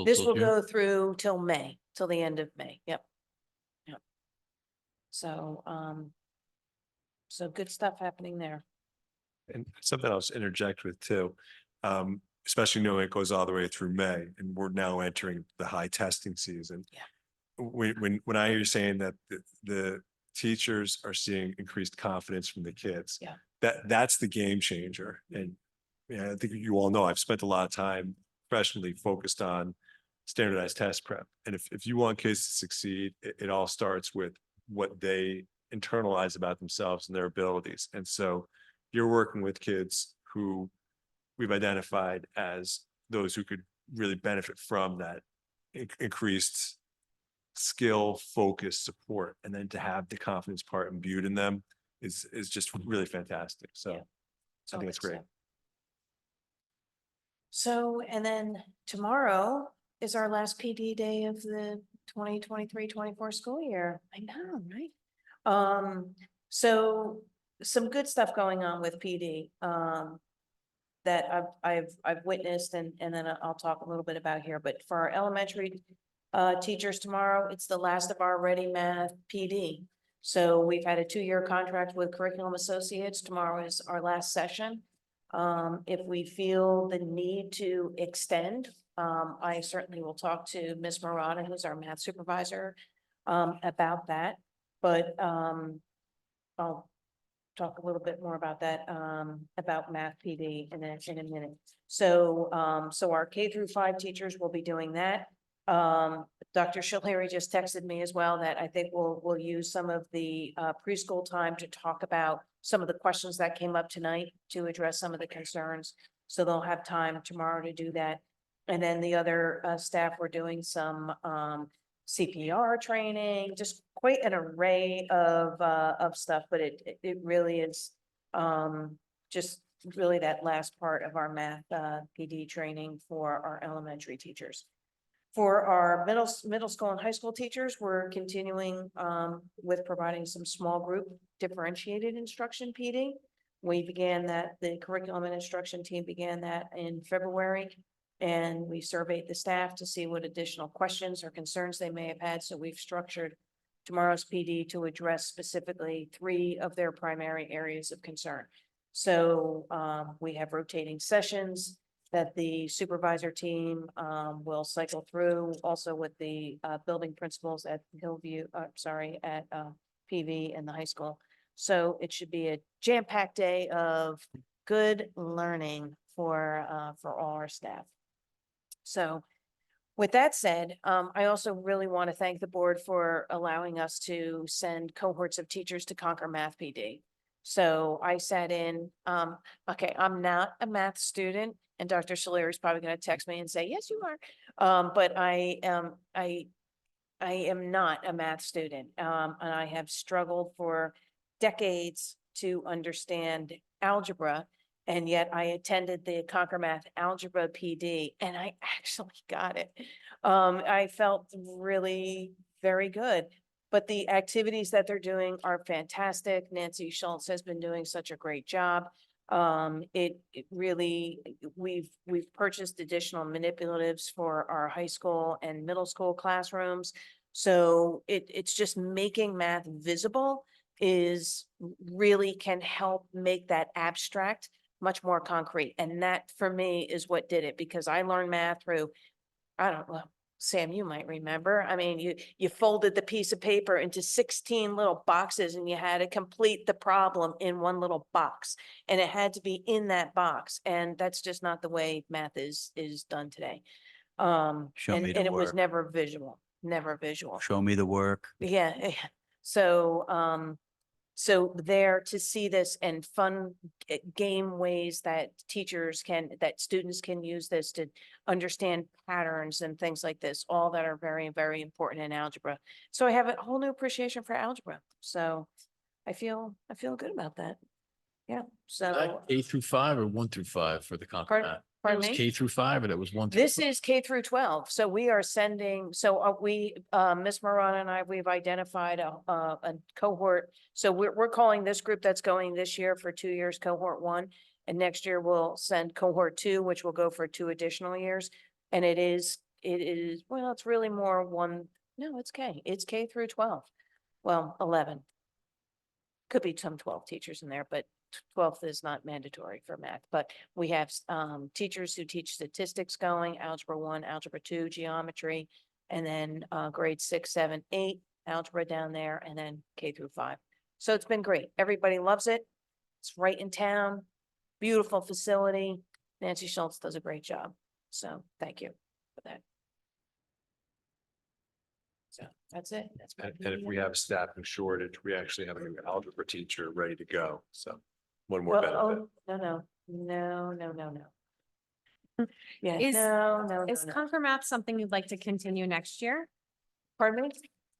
This will June? go through till May, till the end of May. Yep. Yep. So, so good stuff happening there. And something else to interject with too, especially knowing it goes all the way through May and we're now entering the high testing season. Yeah. When I hear you saying that the teachers are seeing increased confidence from the kids. Yeah. That's the game changer. And Yeah, I think you all know I've spent a lot of time professionally focused on standardized test prep. And if you want kids to succeed, it all starts with what they internalize about themselves and their abilities. And so you're working with kids who we've identified as those who could really benefit from that increased skill, focus, support, and then to have the confidence part imbued in them is just really fantastic. So Yeah. I think it's great. So, and then tomorrow is our last PD day of the 2023-24 school year. I know, right? So some good stuff going on with PD, that I've witnessed and then I'll talk a little bit about here, but for our elementary teachers tomorrow, it's the last of our Ready Math PD. So we've had a 2-year contract with Curriculum Associates. Tomorrow is our last session. If we feel the need to extend, I certainly will talk to Ms. Murata, who's our math supervisor, about that. But I'll talk a little bit more about that, about math PD in a minute. So, so our K-5 teachers will be doing that. Dr. Shilhari just texted me as well that I think we'll use some of the preschool time to talk about some of the questions that came up tonight to address some of the concerns. So they'll have time tomorrow to do that. And then the other staff were doing some CPR training, just quite an array of stuff, but it really is just really that last part of our math PD training for our elementary teachers. For our middle school and high school teachers, we're continuing with providing some small group differentiated instruction PD. We began that, the curriculum and instruction team began that in February. And we surveyed the staff to see what additional questions or concerns they may have had. So we've structured tomorrow's PD to address specifically 3 of their primary areas of concern. So we have rotating sessions that the supervisor team will cycle through, also with the building principals at Hillview, at PV and the high school. So it should be a jam-packed day of good learning for all our staff. So with that said, I also really want to thank the board for allowing us to send cohorts of teachers to Conquer Math PD. So I sat in, okay, I'm not a math student, and Dr. Shilhari is probably going to text me and say, yes, you are. But I am not a math student, and I have struggled for decades to understand algebra. And yet I attended the Conquer Math Algebra PD and I actually got it. I felt really very good, but the activities that they're doing are fantastic. Nancy Schultz has been doing such a great job. It really, we've purchased additional manipulatives for our high school and middle school classrooms. So it's just making math visible is really can help make that abstract much more concrete. And that for me is what did it, because I learned math through, I don't know, Sam, you might remember. I mean, you folded the piece of paper into 16 little boxes and you had to complete the problem in one little box. And it had to be in that box. And that's just not the way math is done today. Show me the and it was work. never visual, never visual. Show me the work. Yeah. So, so there to see this and fun game ways that that students can use this to understand patterns and things like this, all that are very, very important in algebra. So I have a whole new appreciation for algebra. So I feel good about that. Yeah, so. K-5 or 1-5 for the Concord Pardon- Math? It pardon was me? K-5 and it was 1 through This 12. is K-12. So we are sending, so Ms. Marana and I, we've identified a cohort. So we're calling this group that's going this year for 2 years, cohort 1. And next year we'll send cohort 2, which will go for 2 additional years. And it is, well, it's really more it's K-12. Well, 11. Could be some 12 teachers in there, but 12th is not mandatory for math, but we have teachers who teach statistics going, algebra 1, algebra 2, geometry, and then grade 6, 7, 8, algebra down there, and then K-5. So it's been great. Everybody loves it. It's right in town, beautiful facility. Nancy Schultz does a great job. So thank you for that. So that's it. That's my And if we PD. have a staffing shortage, we actually have a new algebra teacher ready to go. So one more Well, benefit. oh, no. Yeah, Is- no. Is Concord Math something you'd like to continue next year? Pardon me?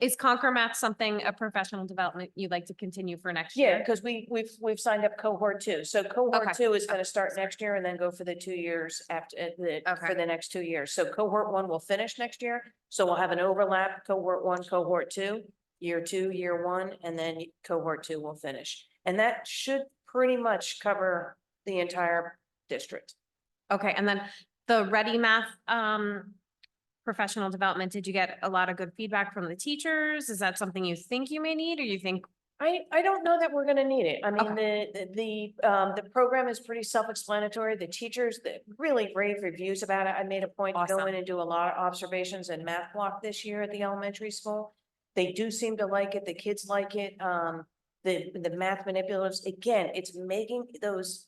Is Concord Math something, a professional development you'd like to continue for next Yeah, year? because we've signed up cohort 2. So cohort Okay. 2 is going to start next year and then go for the 2 years after for the next 2 years. So cohort 1 will finish next year. So we'll have an overlap, cohort 1, cohort 2, year 2, year 1, and then cohort 2 will finish. And that should pretty much cover the entire district. Okay, and then the Ready Math, professional development, did you get a lot of good feedback from the teachers? Is that something you think you may need, or you think? I don't know that we're gonna need it. I mean, the program is pretty self-explanatory. The teachers, the really rave reviews about it. I made a point to go Awesome. in and do a lot of observations in math block this year at the elementary school. They do seem to like it. The kids like it. The math manipulatives, again, it's making those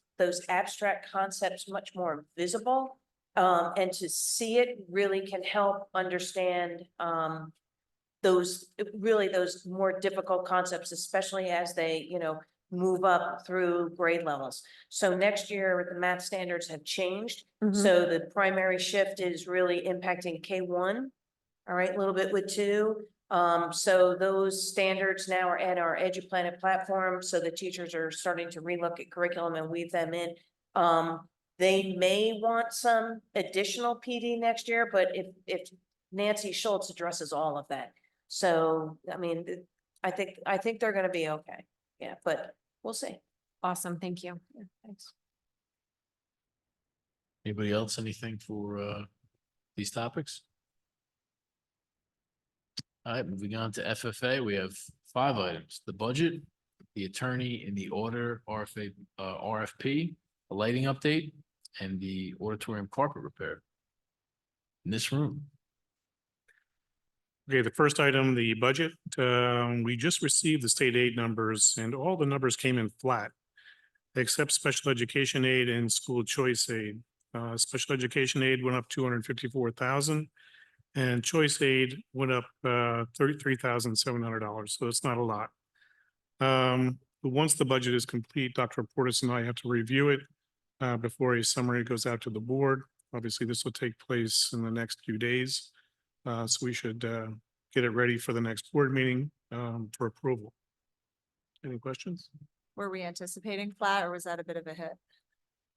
abstract concepts much more visible. And to see it really can help understand, those more difficult concepts, especially as they, move up through grade levels. So next year, the math standards have changed. So the primary shift is really impacting K1. All right, a little bit with 2. So those standards now are at our EduPlanet platform. So the teachers are starting to relook at curriculum and weave them in. They may want some additional PD next year, but if Nancy Schultz addresses all of that. So, I mean, I think they're gonna be okay. Yeah, but we'll see. Awesome, thank you. Yeah, thanks. Anybody else, anything for these topics? All right, moving on to FFA, we have 5 items: the budget, the attorney in the order RFP, a lighting update, and the auditorium carpet repair in this room. Okay, the first item, the budget, we just received the state aid numbers and all the numbers came in flat. Except special education aid and school choice aid. Special education aid went up 254,000. And choice aid went up $33,700, so it's not a lot. But once the budget is complete, Dr. Portis and I have to review it before a summary goes out to the board. Obviously, this will take place in the next few days. So we should get it ready for the next board meeting for approval. Any questions? Were we anticipating flat or was that a bit of a hit?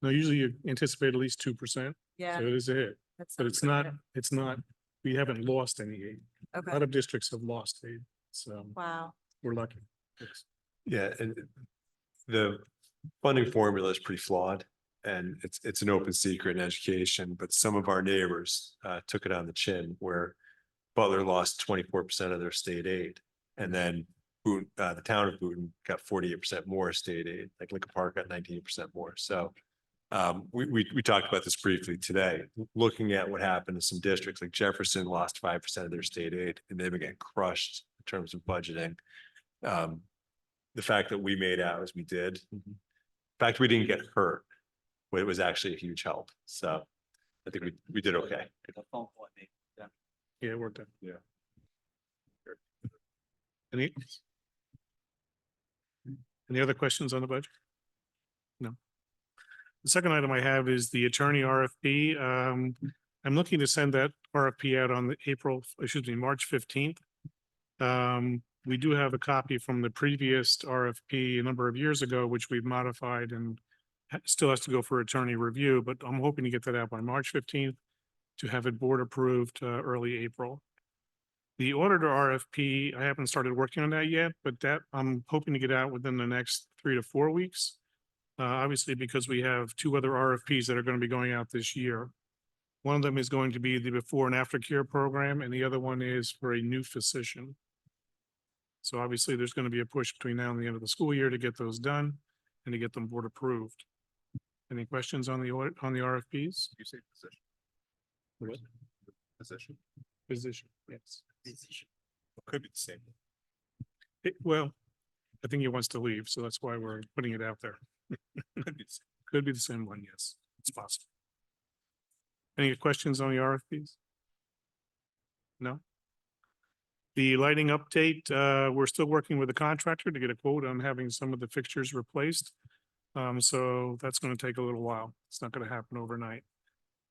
No, usually you anticipate at least 2%. Yeah. So it is a hit, that but sounds it's not, we haven't lost any aid. A Okay, lot of districts have lost aid, so wow. we're lucky. Yes. Yeah, and the funding formula is pretty flawed. And it's an open secret in education, but some of our neighbors took it on the chin where Butler lost 24% of their state aid. And then the town of Boonton got 48% more state aid, like Lincoln Park got 19% more. So we talked about this briefly today, looking at what happened in some districts like Jefferson lost 5% of their state aid and they've been getting crushed in terms of budgeting. The fact that we made out as we did, the fact we didn't get hurt, it was actually a huge help. So I think we did okay. The phone call I made, Yeah, it worked out. Yeah. Any other questions on the budget? No. The second item I have is the attorney RFP. I'm looking to send that RFP out on the March 15th. We do have a copy from the previous RFP a number of years ago, which we've modified and still has to go for attorney review, but I'm hoping to get that out by March 15th to have it board approved early April. The auditor RFP, I haven't started working on that yet, but that I'm hoping to get out within the next 3 to 4 weeks. Obviously, because we have 2 other RFPs that are going to be going out this year. One of them is going to be the before and after care program, and the other one is for a new physician. So obviously, there's going to be a push between now and the end of the school year to get those done and to get them board approved. Any questions on the audit, on the RFPs? You say position. What? Position. Physician, yes. Could be the same. Well, I think he wants to leave, so that's why we're putting it out there. Could be the same one, yes, it's possible. Any questions on the RFPs? No? The lighting update, we're still working with the contractor to get a quote on having some of the fixtures replaced. So that's going to take a little while. It's not going to happen overnight.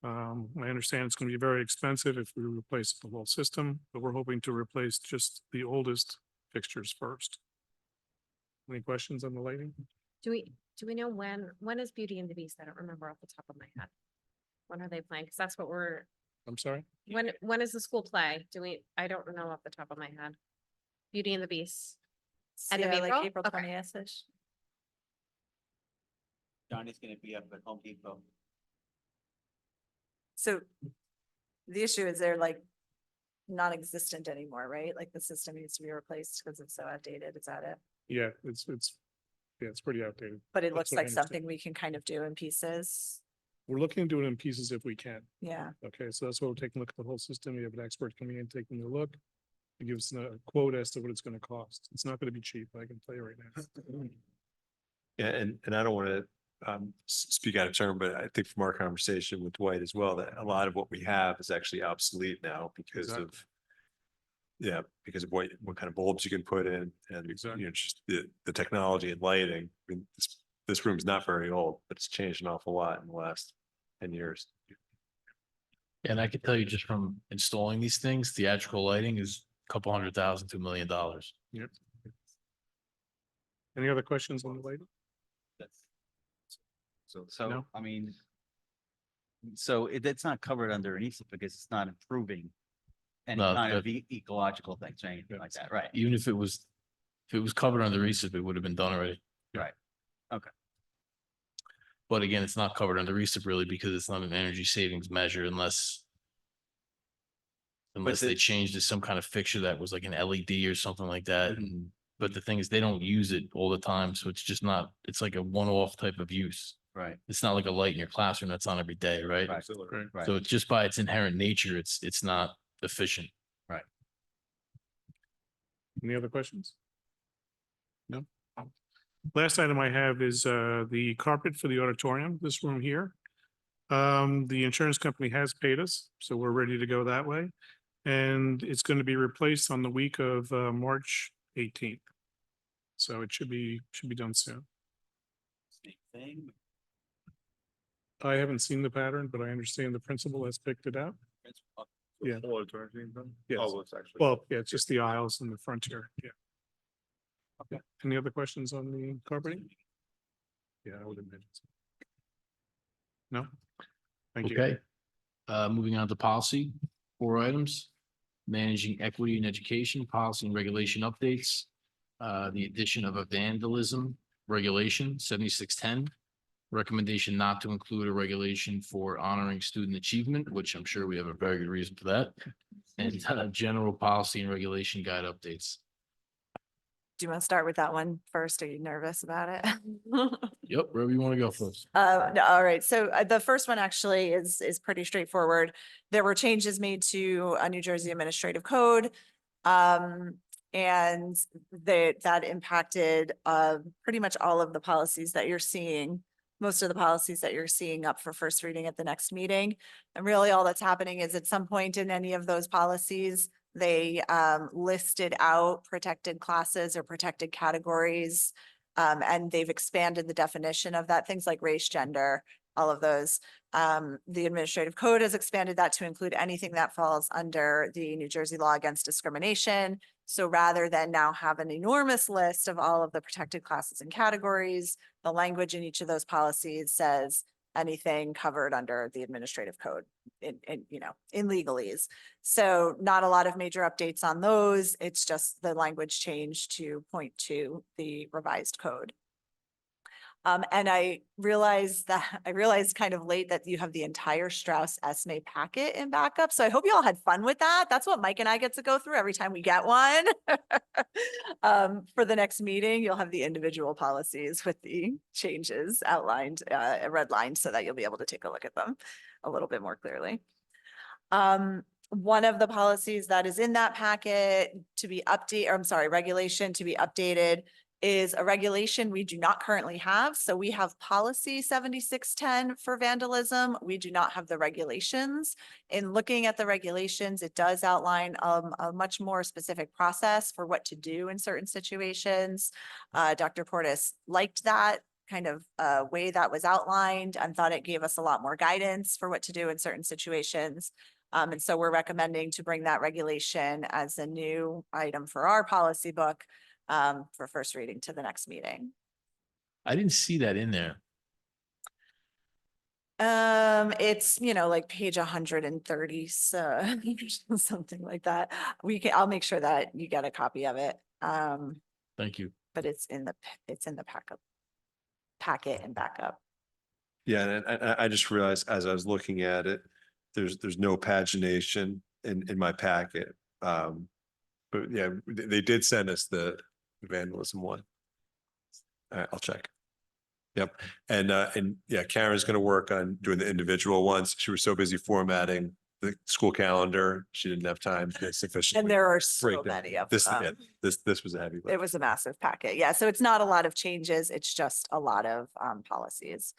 I understand it's going to be very expensive if we replace the whole system, but we're hoping to replace just the oldest fixtures first. Any questions on the lighting? Do we know when is Beauty and the Beast? I don't remember off the top of my head. When are they playing? Because that's what we're, I'm sorry? when is the school play? I don't know off the top of my head. Beauty and the Beast. End of Yeah, like April? April Okay. 20th-ish. Johnny's gonna be up at Home Depot. So the issue is they're like non-existent anymore, right? Like the system needs to be replaced because it's so outdated. Is that it? Yeah, it's pretty outdated. But it That's looks what I like understand. something we can kind of do in pieces. We're looking to do it in pieces if we can. Yeah. Okay, so that's why we're taking a look at the whole system. We have an expert coming in, taking a look. To give us a quote as to what it's gonna cost. It's not gonna be cheap, I can tell you right now. Yeah, and I don't want to speak out of turn, but I think from our conversation with Dwight as well, that a lot of what we have is actually obsolete now because Exactly. of because of what kind of bulbs you can put in and Exactly. just the technology and lighting. I mean, this room's not very old, but it's changed an awful lot in the last 10 years. And I can tell you just from installing these things, theatrical lighting is a couple $100,000 to $1 million. Yep. Any other questions on the lighting? So, No. I mean, so it's not covered underneath it because it's not improving any No, kind of that- ecological things or anything like that, right? Even if it was covered under RESIP, it would have been done already. Right. Okay. But again, it's not covered under RESIP really because it's not an energy savings measure unless they changed to some kind of fixture that was like an LED or something like that. And, but the thing is, they don't use it all the time. So it's just not, it's like a one-off type of use. Right. It's not like a light in your classroom that's on every day, right? Right. Right. So it's just by its inherent nature, it's not efficient. Any other questions? No? Last item I have is the carpet for the auditorium, this room here. The insurance company has paid us, so we're ready to go that way. And it's going to be replaced on the week of March 18th. So it should be done soon. Same thing. I haven't seen the pattern, but I understand the principal has picked it out. Yeah. Yes. Well, yeah, it's just the aisles in the front here. Yeah. Okay. Any other questions on the carpeting? Yeah, I would imagine. So. No? Thank you. Okay. Moving on to policy, 4 items. Managing equity in education, policy and regulation updates. The addition of a vandalism regulation, 7610. Recommendation not to include a regulation for honoring student achievement, which I'm sure we have a very good reason for that. And general policy and regulation guide updates. Do you want to start with that one first? Are you nervous about it? Yep, wherever you want to go first. No, all right. So the first one actually is pretty straightforward. There were changes made to a New Jersey Administrative Code. And that impacted pretty much all of the policies that you're seeing, most of the policies that you're seeing up for first reading at the next meeting. And really all that's happening is at some point in any of those policies, they listed out protected classes or protected categories. And they've expanded the definition of that, things like race, gender, all of those. The administrative code has expanded that to include anything that falls under the New Jersey law against discrimination. So rather than now have an enormous list of all of the protected classes and categories, the language in each of those policies says anything covered under the administrative code in legalese. So not a lot of major updates on those. It's just the language changed to point to the revised code. And I realized kind of late that you have the entire Strauss Esme packet in backup. So I hope you all had fun with that. That's what Mike and I get to go through every time we get one. For the next meeting, you'll have the individual policies with the changes outlined, redlined, so that you'll be able to take a look at them a little bit more clearly. One of the policies that is in that packet to be regulation to be updated is a regulation we do not currently have. So we have policy 7610 for vandalism. We do not have the regulations. In looking at the regulations, it does outline a much more specific process for what to do in certain situations. Dr. Portis liked that kind of way that was outlined and thought it gave us a lot more guidance for what to do in certain situations. And so we're recommending to bring that regulation as a new item for our policy book for first reading to the next meeting. I didn't see that in there. It's, like page 130, so something like that. I'll make sure that you get a copy of it. Thank you. But it's in the packet and backup. Yeah, and I just realized as I was looking at it, there's no pagination in my packet. But yeah, they did send us the vandalism one. All right, I'll check. Yep. And yeah, Karen's going to work on doing the individual ones. She was so busy formatting the school calendar. She didn't have time to sufficiently. And there are so break down. many of This, them. yeah, this was a heavy lift. It was a massive packet. Yeah, so it's not a lot of changes. It's just a lot of policies.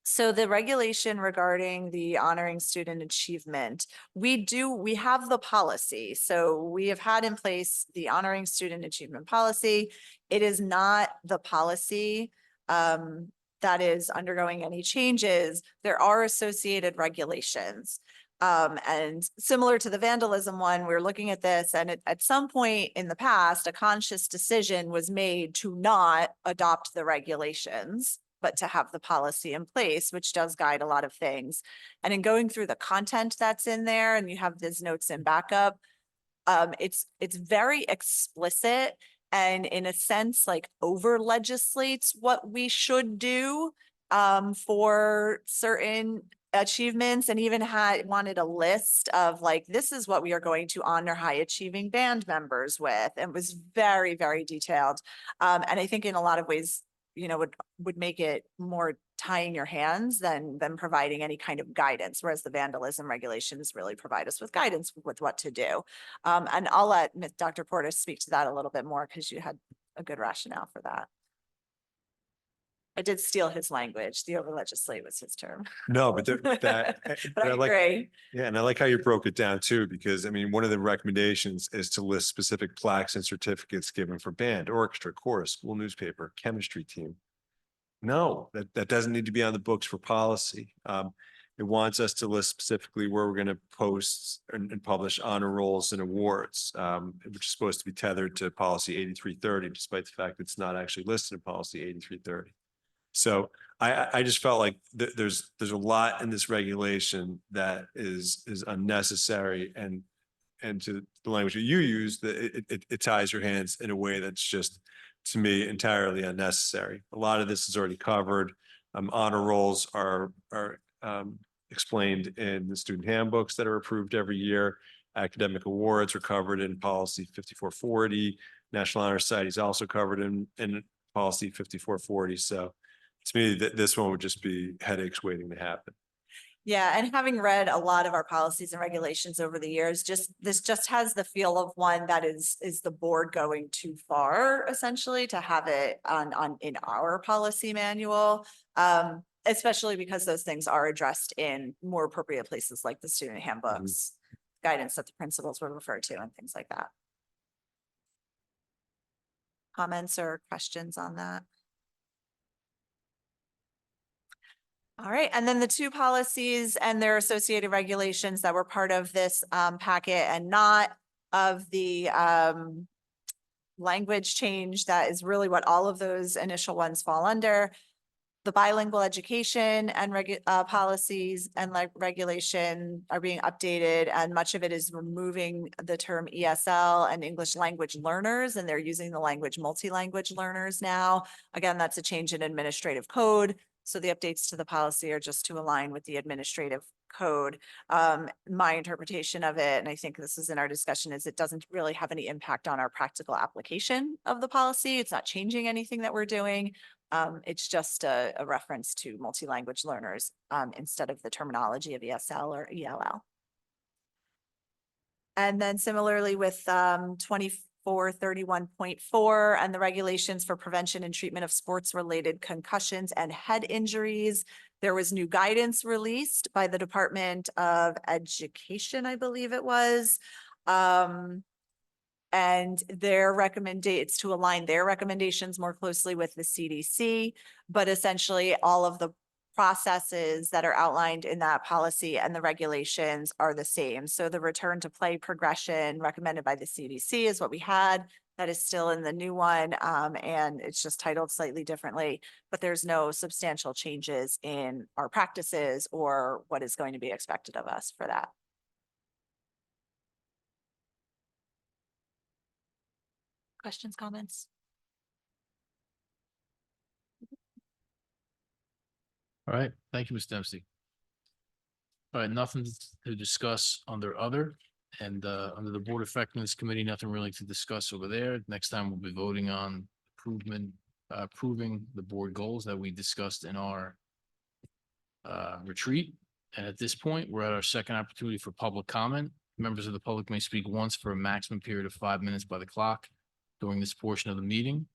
So the regulation regarding the honoring student achievement, we have the policy. So we have had in place the honoring student achievement policy. It is not the policy that is undergoing any changes. There are associated regulations. And similar to the vandalism one, we're looking at this, and at some point in the past, a conscious decision was made to not adopt the regulations, but to have the policy in place, which does guide a lot of things. And in going through the content that's in there, and you have these notes in backup, it's very explicit and in a sense like over legislates what we should do for certain achievements, and even wanted a list of like, this is what we are going to honor high achieving band members with, and was very, very detailed. And I think in a lot of ways, would make it more tying your hands than providing any kind of guidance, whereas the vandalism regulations really provide us with guidance with what to do. And I'll let Dr. Portis speak to that a little bit more because you had a good rationale for that. I did steal his language. The over legislate was his term. No, but that, But I agree. Yeah, and I like how you broke it down too, because I mean, one of the recommendations is to list specific plaques and certificates given for band, orchestra, chorus, school newspaper, chemistry team. No, that doesn't need to be on the books for policy. It wants us to list specifically where we're going to post and publish honor rolls and awards, which is supposed to be tethered to policy 8330, despite the fact it's not actually listed in policy 8330. So I just felt like there's a lot in this regulation that is unnecessary, and to the language that you use, that it ties your hands in a way that's just, to me, entirely unnecessary. A lot of this is already covered. Honor rolls are explained in the student handbooks that are approved every year. Academic awards are covered in policy 5440. National Honor Society is also covered in policy 5440. So to me, this one would just be headaches waiting to happen. Yeah, and having read a lot of our policies and regulations over the years, this just has the feel of one that is the board going too far, essentially, to have it in our policy manual. Especially because those things are addressed in more appropriate places like the student handbooks, guidance that the principals would refer to, and things like that. Comments or questions on that? All right, and then the two policies and their associated regulations that were part of this packet and not of the language change, that is really what all of those initial ones fall under. The bilingual education and policies and regulation are being updated, and much of it is removing the term ESL and English language learners, and they're using the language multi-language learners now. Again, that's a change in administrative code. So the updates to the policy are just to align with the administrative code. My interpretation of it, and I think this is in our discussion, is it doesn't really have any impact on our practical application of the policy. It's not changing anything that we're doing. It's just a reference to multi-language learners instead of the terminology of ESL or ELL. And then similarly with 24 431.4 and the regulations for prevention and treatment of sports-related concussions and head injuries. There was new guidance released by the Department of Education, I believe it was. And it's to align their recommendations more closely with the CDC, but essentially all of the processes that are outlined in that policy and the regulations are the same. So the return to play progression recommended by the CDC is what we had. That is still in the new one, and it's just titled slightly differently, but there's no substantial changes in our practices or what is going to be expected of us for that. Questions, comments? All right, thank you, Ms. Dempsey. All right, nothing to discuss under other, and under the Board Effectiveness Committee, nothing really to discuss over there. Next time we'll be voting on approving the board goals that we discussed in our retreat. And at this point, we're at our second opportunity for public comment. Members of the public may speak once for a maximum period of 5 minutes by the clock during this portion of the meeting.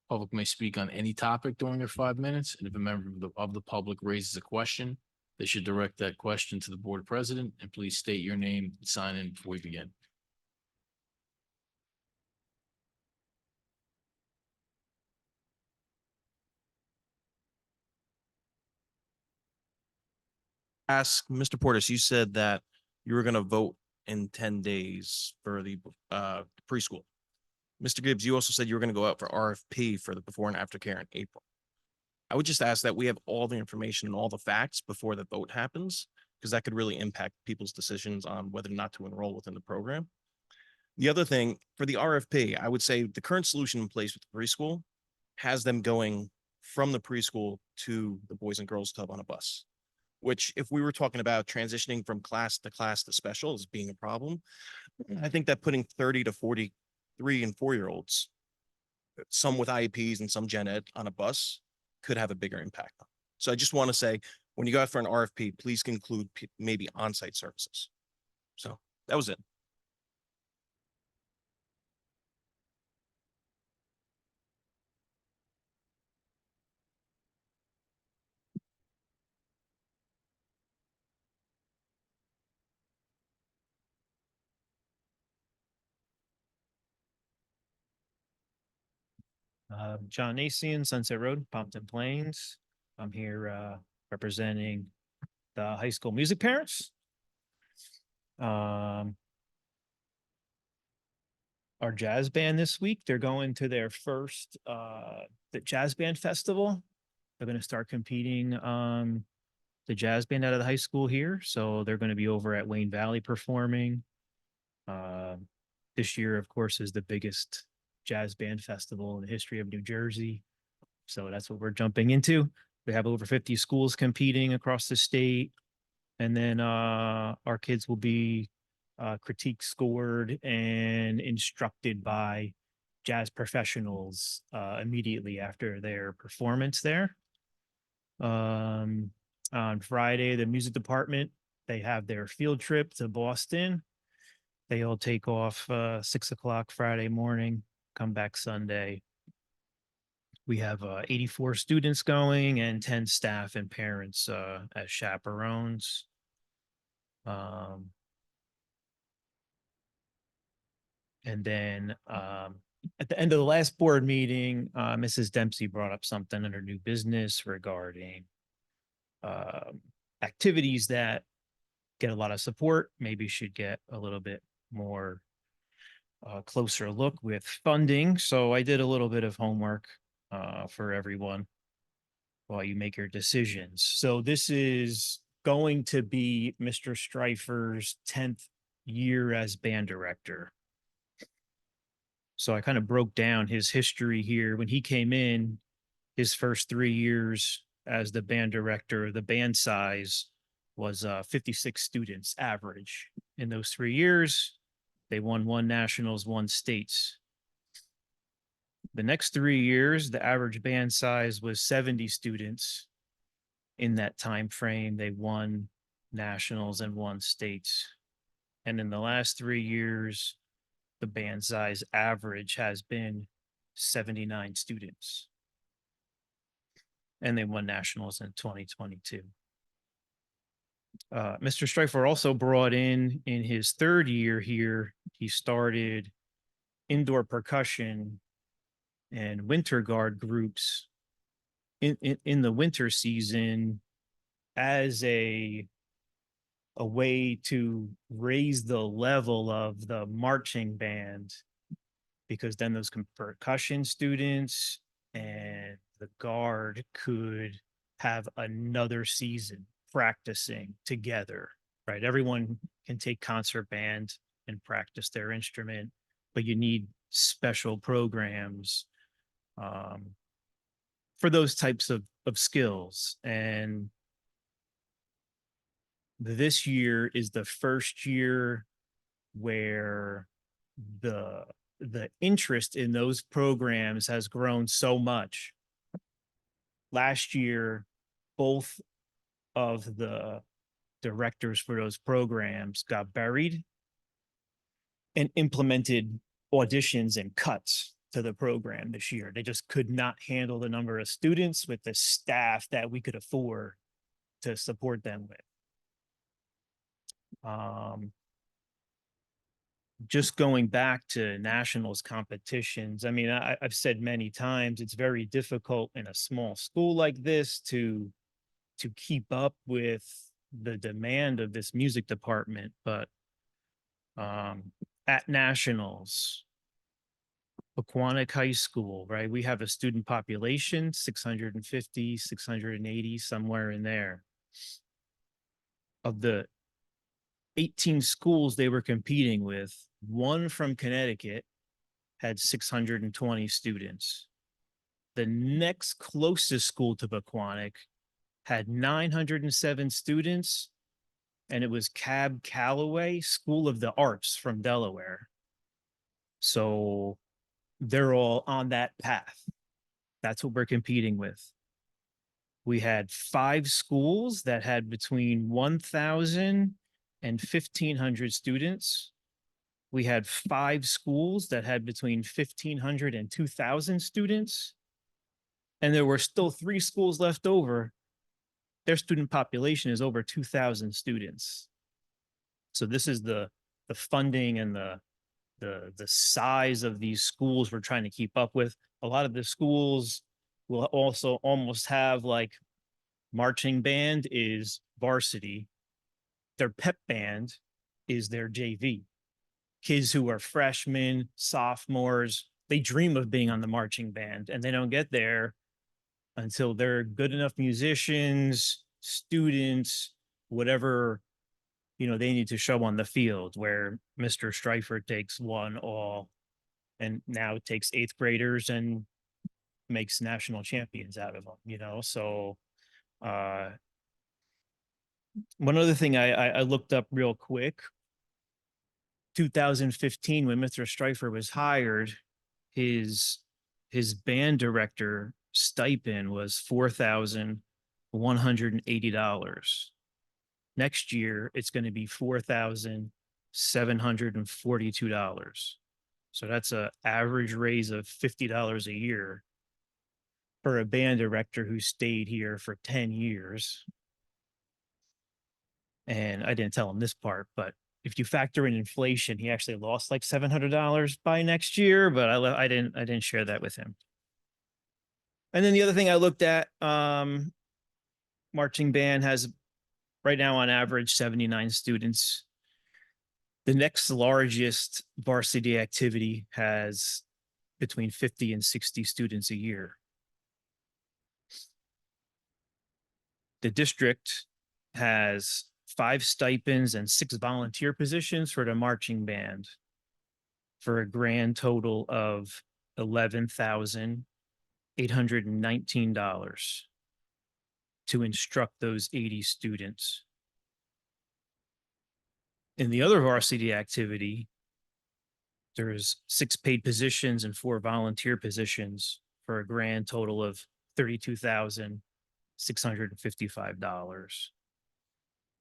Public may speak on any topic during their 5 minutes, and if a member of the public raises a question, they should direct that question to the board president, and please state your name and sign in before we begin. Ask Mr. Portis, you said that you were going to vote in 10 days for the preschool. Mr. Gibbs, you also said you were going to go out for RFP for the before and after care in April. I would just ask that we have all the information and all the facts before the vote happens, because that could really impact people's decisions on whether or not to enroll within the program. The other thing for the RFP, I would say the current solution in place with the preschool has them going from the preschool to the Boys and Girls Club on a bus, which if we were talking about transitioning from class to special as being a problem, I think that putting 30 to 43 and 4-year-olds, some with IEPs and some gen ed on a bus could have a bigger impact. So I just want to say, when you go out for an RFP, please include maybe on-site services. So that was it. John Nacian, Sunset Road, Pompton Plains. I'm here representing the high school music parents. Our jazz band this week, they're going to their first the jazz band festival. They're going to start competing the jazz band out of the high school here. So they're going to be over at Wayne Valley performing. This year, of course, is the biggest jazz band festival in the history of New Jersey. So that's what we're jumping into. We have over 50 schools competing across the state. And then our kids will be critique scored and instructed by jazz professionals immediately after their performance there. On Friday, the music department, they have their field trip to Boston. They all take off 6 o'clock Friday morning, come back Sunday. We have 84 students going and 10 staff and parents as chaperones. And then at the end of the last board meeting, Mrs. Dempsey brought up something under new business regarding activities that get a lot of support, maybe should get a little bit more closer look with funding. So I did a little bit of homework for everyone while you make your decisions. So this is going to be Mr. Streifer's 10th year as band director. So I kind of broke down his history here. When he came in, his first 3 years as the band director, the band size was 56 students average. In those 3 years, they won 1 nationals, 1 states. The next 3 years, the average band size was 70 students. In that time frame, they won nationals and 1 states. And in the last 3 years, the band size average has been 79 students. And they won nationals in 2022. Mr. Streifer also brought in his third year here, he started indoor percussion and winter guard groups in the winter season as a way to raise the level of the marching band, because then those percussion students and the guard could have another season practicing together, right? Everyone can take concert band and practice their instrument, but you need special programs for those types of skills. And this year is the first year where the interest in those programs has grown so much. Last year, both of the directors for those programs got buried and implemented auditions and cuts to the program this year. They just could not handle the number of students with the staff that we could afford to support them with. Just going back to nationals competitions, I mean, I've said many times, it's very difficult in a small school like this to keep up with the demand of this music department. But at nationals, Pequannock High School, right, we have a student population, 650, 680, somewhere in there. Of the 18 schools they were competing with, one from Connecticut had 620 students. The next closest school to Pequannock had 907 students, and it was Cab Calloway School of the Arts from Delaware. So they're all on that path. That's what we're competing with. We had 5 schools that had between 1,000 and 1,500 students. We had 5 schools that had between 1,500 and 2,000 students. And there were still 3 schools left over. Their student population is over 2,000 students. So this is the funding and the size of these schools we're trying to keep up with. A lot of the schools will also almost have, like, marching band is varsity. Their pep band is their JV. Kids who are freshmen, sophomores, they dream of being on the marching band, and they don't get there until they're good enough musicians, students, whatever, they need to show on the field, where Mr. Streifer takes 1 all and now takes 8th graders and makes national champions out of them, so one other thing I looked up real quick, 2015, when Mr. Streifer was hired, his band director stipend was $4,180. Next year, it's going to be $4,742. So that's an average raise of $50 a year for a band director who stayed here for 10 years. And I didn't tell him this part, but if you factor in inflation, he actually lost like $700 by next year, but I didn't share that with him. And then the other thing I looked at, marching band has right now on average 79 students. The next largest varsity activity has between 50 and 60 students a year. The district has 5 stipends and 6 volunteer positions for the marching band, for a grand total of $11,819 to instruct those 80 students. In the other varsity activity, there's 6 paid positions and 4 volunteer positions for a grand total of $32,655.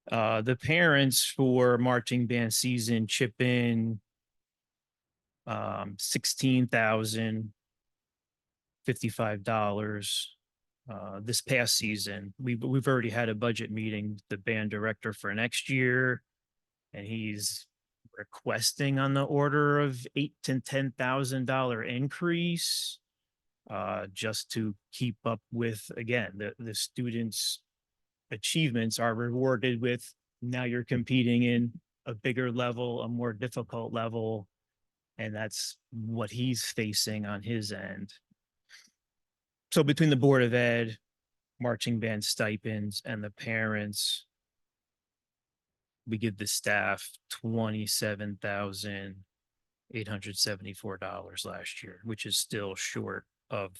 The parents for marching band season chip in $16,055. This past season, we've already had a budget meeting with the band director for next year. And he's requesting on the order of $8,000 to $10,000 increase. Just to keep up with, again, the students' achievements are rewarded with, now you're competing in a bigger level, a more difficult level. And that's what he's facing on his end. So between the Board of Ed, marching band stipends, and the parents, we give the staff $27,874 last year, which is still short of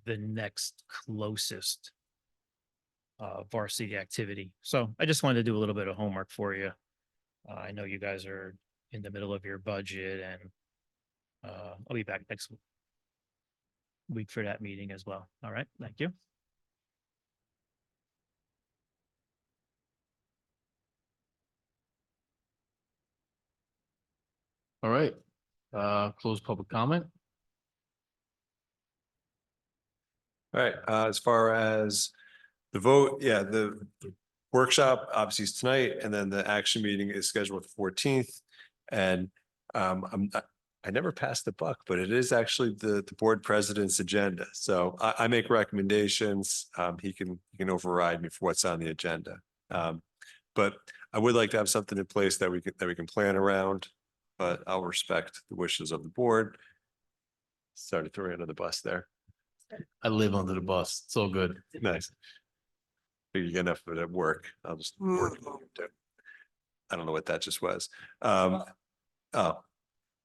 the next closest varsity activity. So I just wanted to do a little bit of homework for you. I know you guys are in the middle of your budget, and I'll be back next week for that meeting as well. All right, thank you. All right, close public comment. All right, as far as the vote, yeah, the workshop obviously is tonight, and then the action meeting is scheduled for the 14th. And I never passed the buck, but it is actually the board president's agenda. So I make recommendations. He can override me for what's on the agenda. But I would like to have something in place that we can plan around, but I'll respect the wishes of the board. Started throwing under the bus there. I live under the bus. It's all good. Nice. You get enough of it at work. I'll just work. I don't know what that just was. Oh, of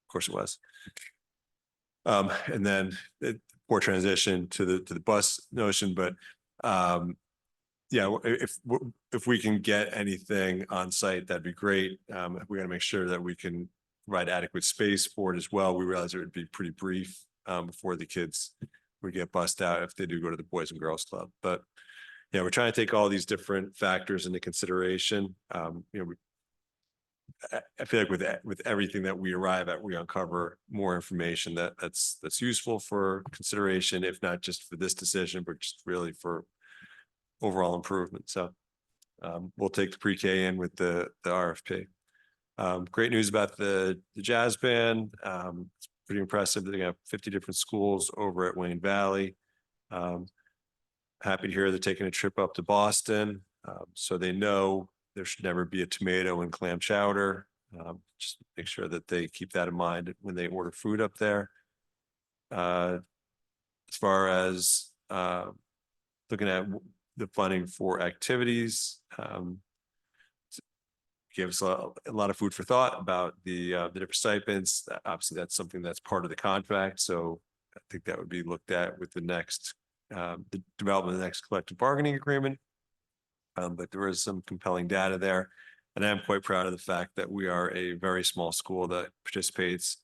course it was. And then more transition to the bus notion, but yeah, if we can get anything on site, that'd be great. We got to make sure that we can provide adequate space for it as well. We realize it would be pretty brief before the kids would get bussed out if they do go to the Boys and Girls Club. But yeah, we're trying to take all these different factors into consideration. I feel like with everything that we arrive at, we uncover more information that's useful for consideration, if not just for this decision, but just really for overall improvement. So we'll take the pre-K in with the RFP. Great news about the jazz band. It's pretty impressive. They have 50 different schools over at Wayne Valley. Happy to hear they're taking a trip up to Boston. So they know there should never be a tomato and clam chowder. Just make sure that they keep that in mind when they order food up there. As far as looking at the funding for activities, gave us a lot of food for thought about the different stipends. Obviously, that's something that's part of the contract. So I think that would be looked at with the next the development of the next collective bargaining agreement. But there is some compelling data there. And I'm quite proud of the fact that we are a very small school that participates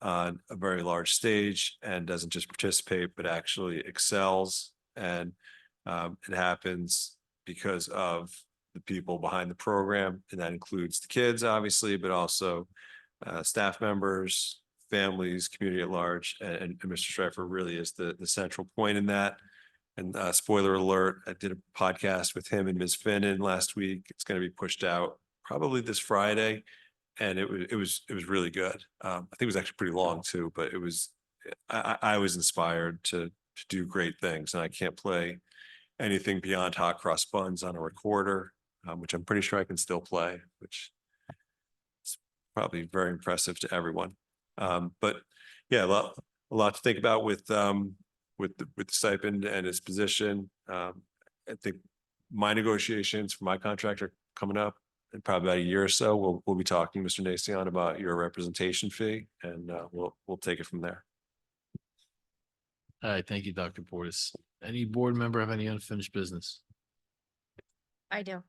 on a very large stage and doesn't just participate, but actually excels. And it happens because of the people behind the program. And that includes the kids, obviously, but also staff members, families, community at large. And Mr. Schreifer really is the central point in that. And spoiler alert, I did a podcast with him and Ms. Finnan last week. It's going to be pushed out probably this Friday. And it was really good. I think it was actually pretty long too, but it was, I was inspired to do great things, and I can't play anything beyond hot cross buns on a recorder, which I'm pretty sure I can still play, which is probably very impressive to everyone. But yeah, a lot to think about with the stipend and its position. I think my negotiations for my contract are coming up in probably about a year or so. We'll be talking, Mr. Nacion, about your representation fee, and we'll take it from there. All right, thank you, Dr. Portis. Any board member have any unfinished business? I do.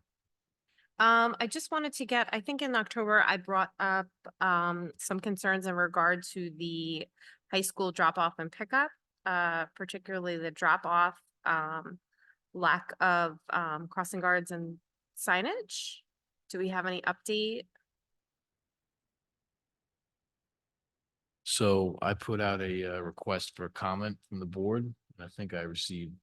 I just wanted to get, I think in October, I brought up some concerns in regard to the high school drop off and pickup, particularly the drop off, lack of crossing guards and signage. Do we have any update? So I put out a request for a comment from the board, and I think I received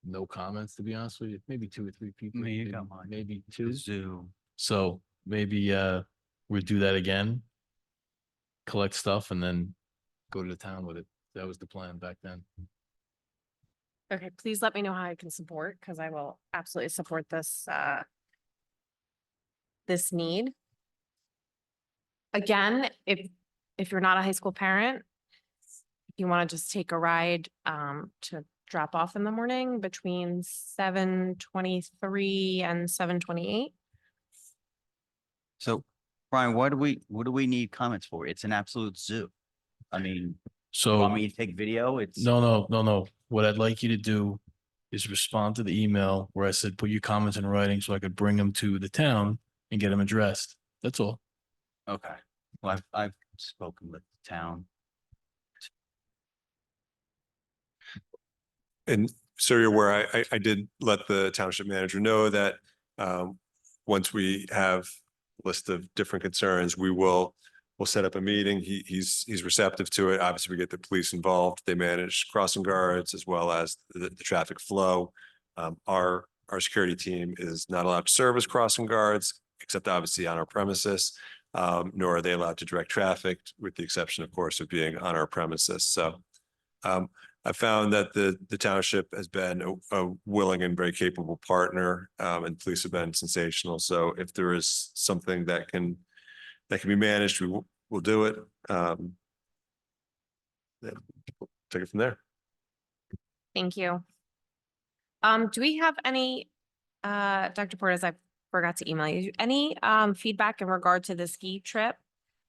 no comments, to be honest with you, maybe 2 or 3 people. Me, you maybe- got mine. Maybe 2. Zoom. So maybe we'll do that again. Collect stuff and then go to the town with it. That was the plan back then. Okay, please let me know how I can support, because I will absolutely support this, this need. Again, if you're not a high school parent, if you want to just take a ride, to drop off in the morning between 7:23 and 7:28. So, Brian, what do we need comments for? It's an absolute zoo. I mean, So. want me to take video? It's. No. What I'd like you to do is respond to the email where I said, put your comments in writing so I could bring them to the town and get them addressed. That's all. Okay. Well, I've spoken with the town. And so you're aware, I did let the township manager know that once we have a list of different concerns, we'll set up a meeting. He's receptive to it. Obviously, we get the police involved. They manage crossing guards as well as the traffic flow. Our security team is not allowed to serve as crossing guards, except obviously on our premises, nor are they allowed to direct traffic, with the exception, of course, of being on our premises. So I found that the township has been a willing and very capable partner, and police have been sensational. So if there is something that can be managed, we'll do it. Yeah, we'll take it from there. Thank you. Do we have any, Dr. Portis, I forgot to email you, any feedback in regard to the ski trip?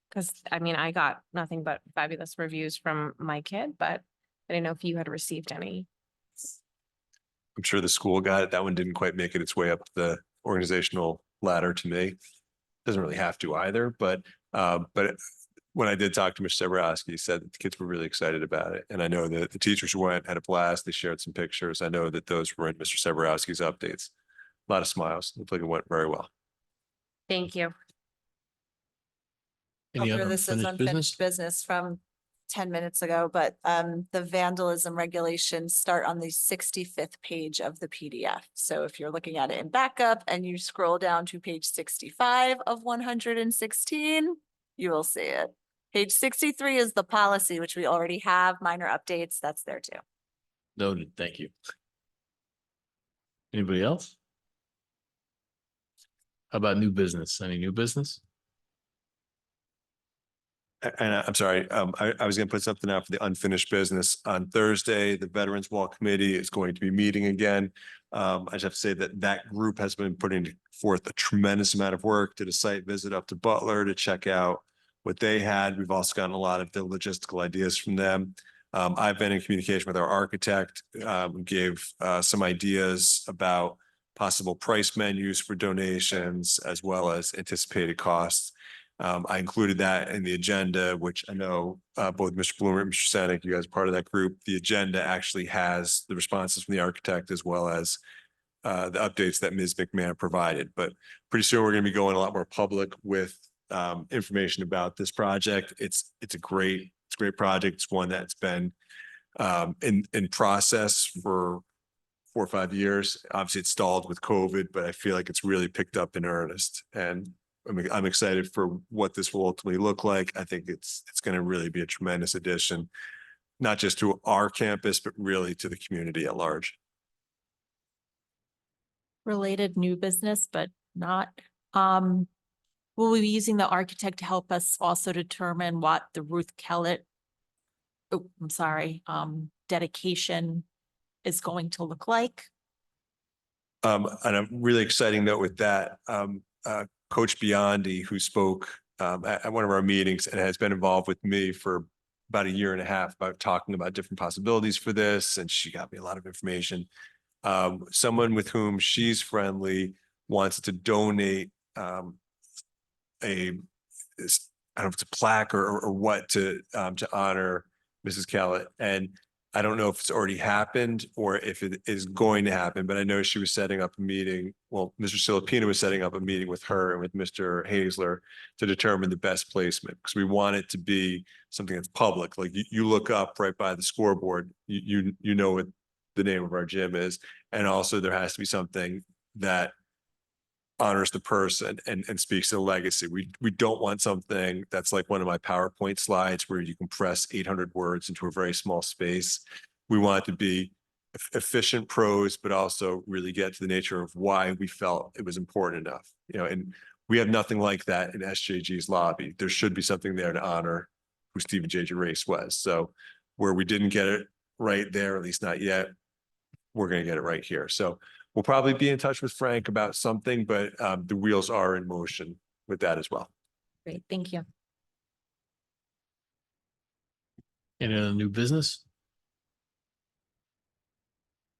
Because I mean, I got nothing but fabulous reviews from my kid, but I didn't know if you had received any. I'm sure the school got it. That one didn't quite make its way up the organizational ladder to me. Doesn't really have to either, but when I did talk to Mr. Seborowski, he said that the kids were really excited about it. And I know that the teachers who went had a blast. They shared some pictures. I know that those were in Mr. Seborowski's updates. A lot of smiles. Looked like it went very well. Thank you. Any other This is unfinished business? unfinished business from 10 minutes ago, but the vandalism regulations start on the 65th page of the PDF. So if you're looking at it in backup and you scroll down to page 65 of 116, you will see it. Page 63 is the policy, which we already have. Minor updates, that's there too. Noted. Thank you. Anybody else? How about new business? Any new business? And I'm sorry, I was going to put something out for the unfinished business. On Thursday, the Veterans Wall Committee is going to be meeting again. I just have to say that group has been putting forth a tremendous amount of work. Did a site visit up to Butler to check out what they had. We've also gotten a lot of the logistical ideas from them. I've been in communication with our architect, gave some ideas about possible price menus for donations as well as anticipated costs. I included that in the agenda, which I know both Mr. Bloomer and Mr. Senick, you guys are part of that group. The agenda actually has the responses from the architect as well as the updates that Ms. McMahon provided. But pretty soon we're going to be going a lot more public with information about this project. It's a great project. It's one that's been in process for 4 or 5 years. Obviously, it stalled with COVID, but I feel like it's really picked up in earnest. And I'm excited for what this will ultimately look like. I think it's going to really be a tremendous addition, not just to our campus, but really to the community at large. Related new business, but not, will we be using the architect to help us also determine what the Ruth Kellett, oh, I'm sorry, dedication is going to look like? And a really exciting note with that, Coach Biondi, who spoke at one of our meetings and has been involved with me for about 1.5 years about talking about different possibilities for this. And she got me a lot of information. Someone with whom she's friendly wants to donate I don't know if it's a plaque or what to honor Mrs. Kellett. And I don't know if it's already happened or if it is going to happen, but I know she was setting up a meeting. Well, Mr. Filipino was setting up a meeting with her and with Mr. Haisler to determine the best placement, because we want it to be something that's public. Like you look up right by the scoreboard, you know what the name of our gym is. And also there has to be something that honors the person and speaks to the legacy. We don't want something that's like one of my PowerPoint slides where you compress 800 words into a very small space. We want it to be efficient prose, but also really get to the nature of why we felt it was important enough. And we have nothing like that in SJG's lobby. There should be something there to honor who Stephen J. Race was. So where we didn't get it right there, at least not yet, we're going to get it right here. So we'll probably be in touch with Frank about something, but the wheels are in motion with that as well. Great, thank you. Any other new business?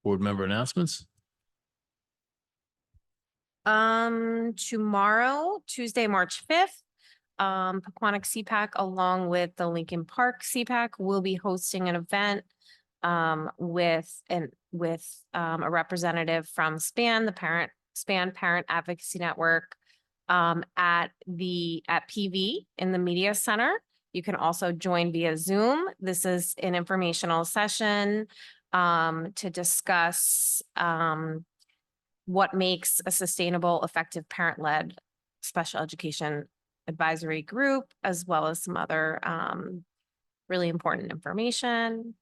Board member announcements? Tomorrow, Tuesday, March 5th, Pequannock CPAC along with the Lincoln Park CPAC will be hosting an event with a representative from SPAN, the SPAN Parent Advocacy Network, at PV in the Media Center. You can also join via Zoom. This is an informational session to discuss what makes a sustainable, effective parent-led special education advisory group, as well as some other really important information.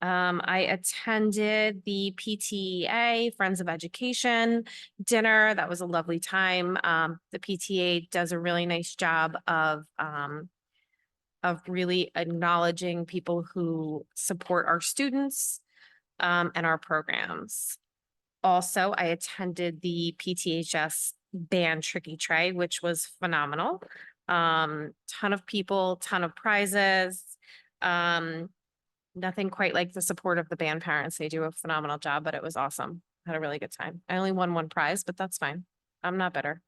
I attended the PTA Friends of Education dinner. That was a lovely time. The PTA does a really nice job of really acknowledging people who support our students and our programs. Also, I attended the PTHS band Tricky Tray, which was phenomenal. Ton of people, ton of prizes. Nothing quite like the support of the band parents. They do a phenomenal job, but it was awesome. Had a really good time. I only won one prize, but that's fine. I'm not bitter.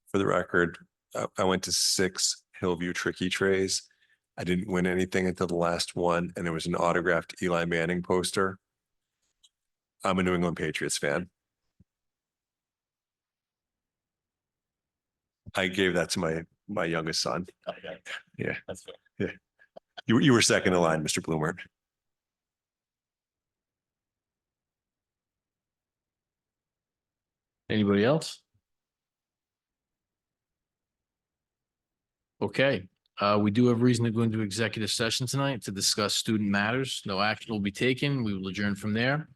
For the record, I went to 6 Hillview Tricky Trays. I didn't win anything until the last one, and there was an autographed Eli Manning poster. I'm a New England Patriots fan. I gave that to my youngest son. Okay. Yeah. That's fair. Yeah. You were second in line, Mr. Bloomer. Anybody else? Okay, we do have reason to go into executive session tonight to discuss student matters. No action will be taken. We will adjourn from there.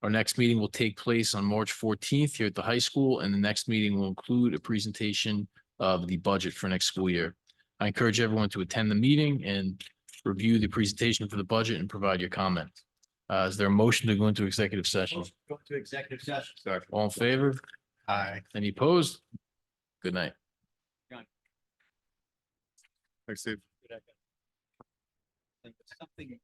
Our next meeting will take place on March 14th here at the high school, and the next meeting will include a presentation of the budget for next school year. I encourage everyone to attend the meeting and review the presentation for the budget and provide your comments. Is there a motion to go into executive session? Go to executive session. All in favor? Aye. Any opposed? Good night. Thanks, Steve. Something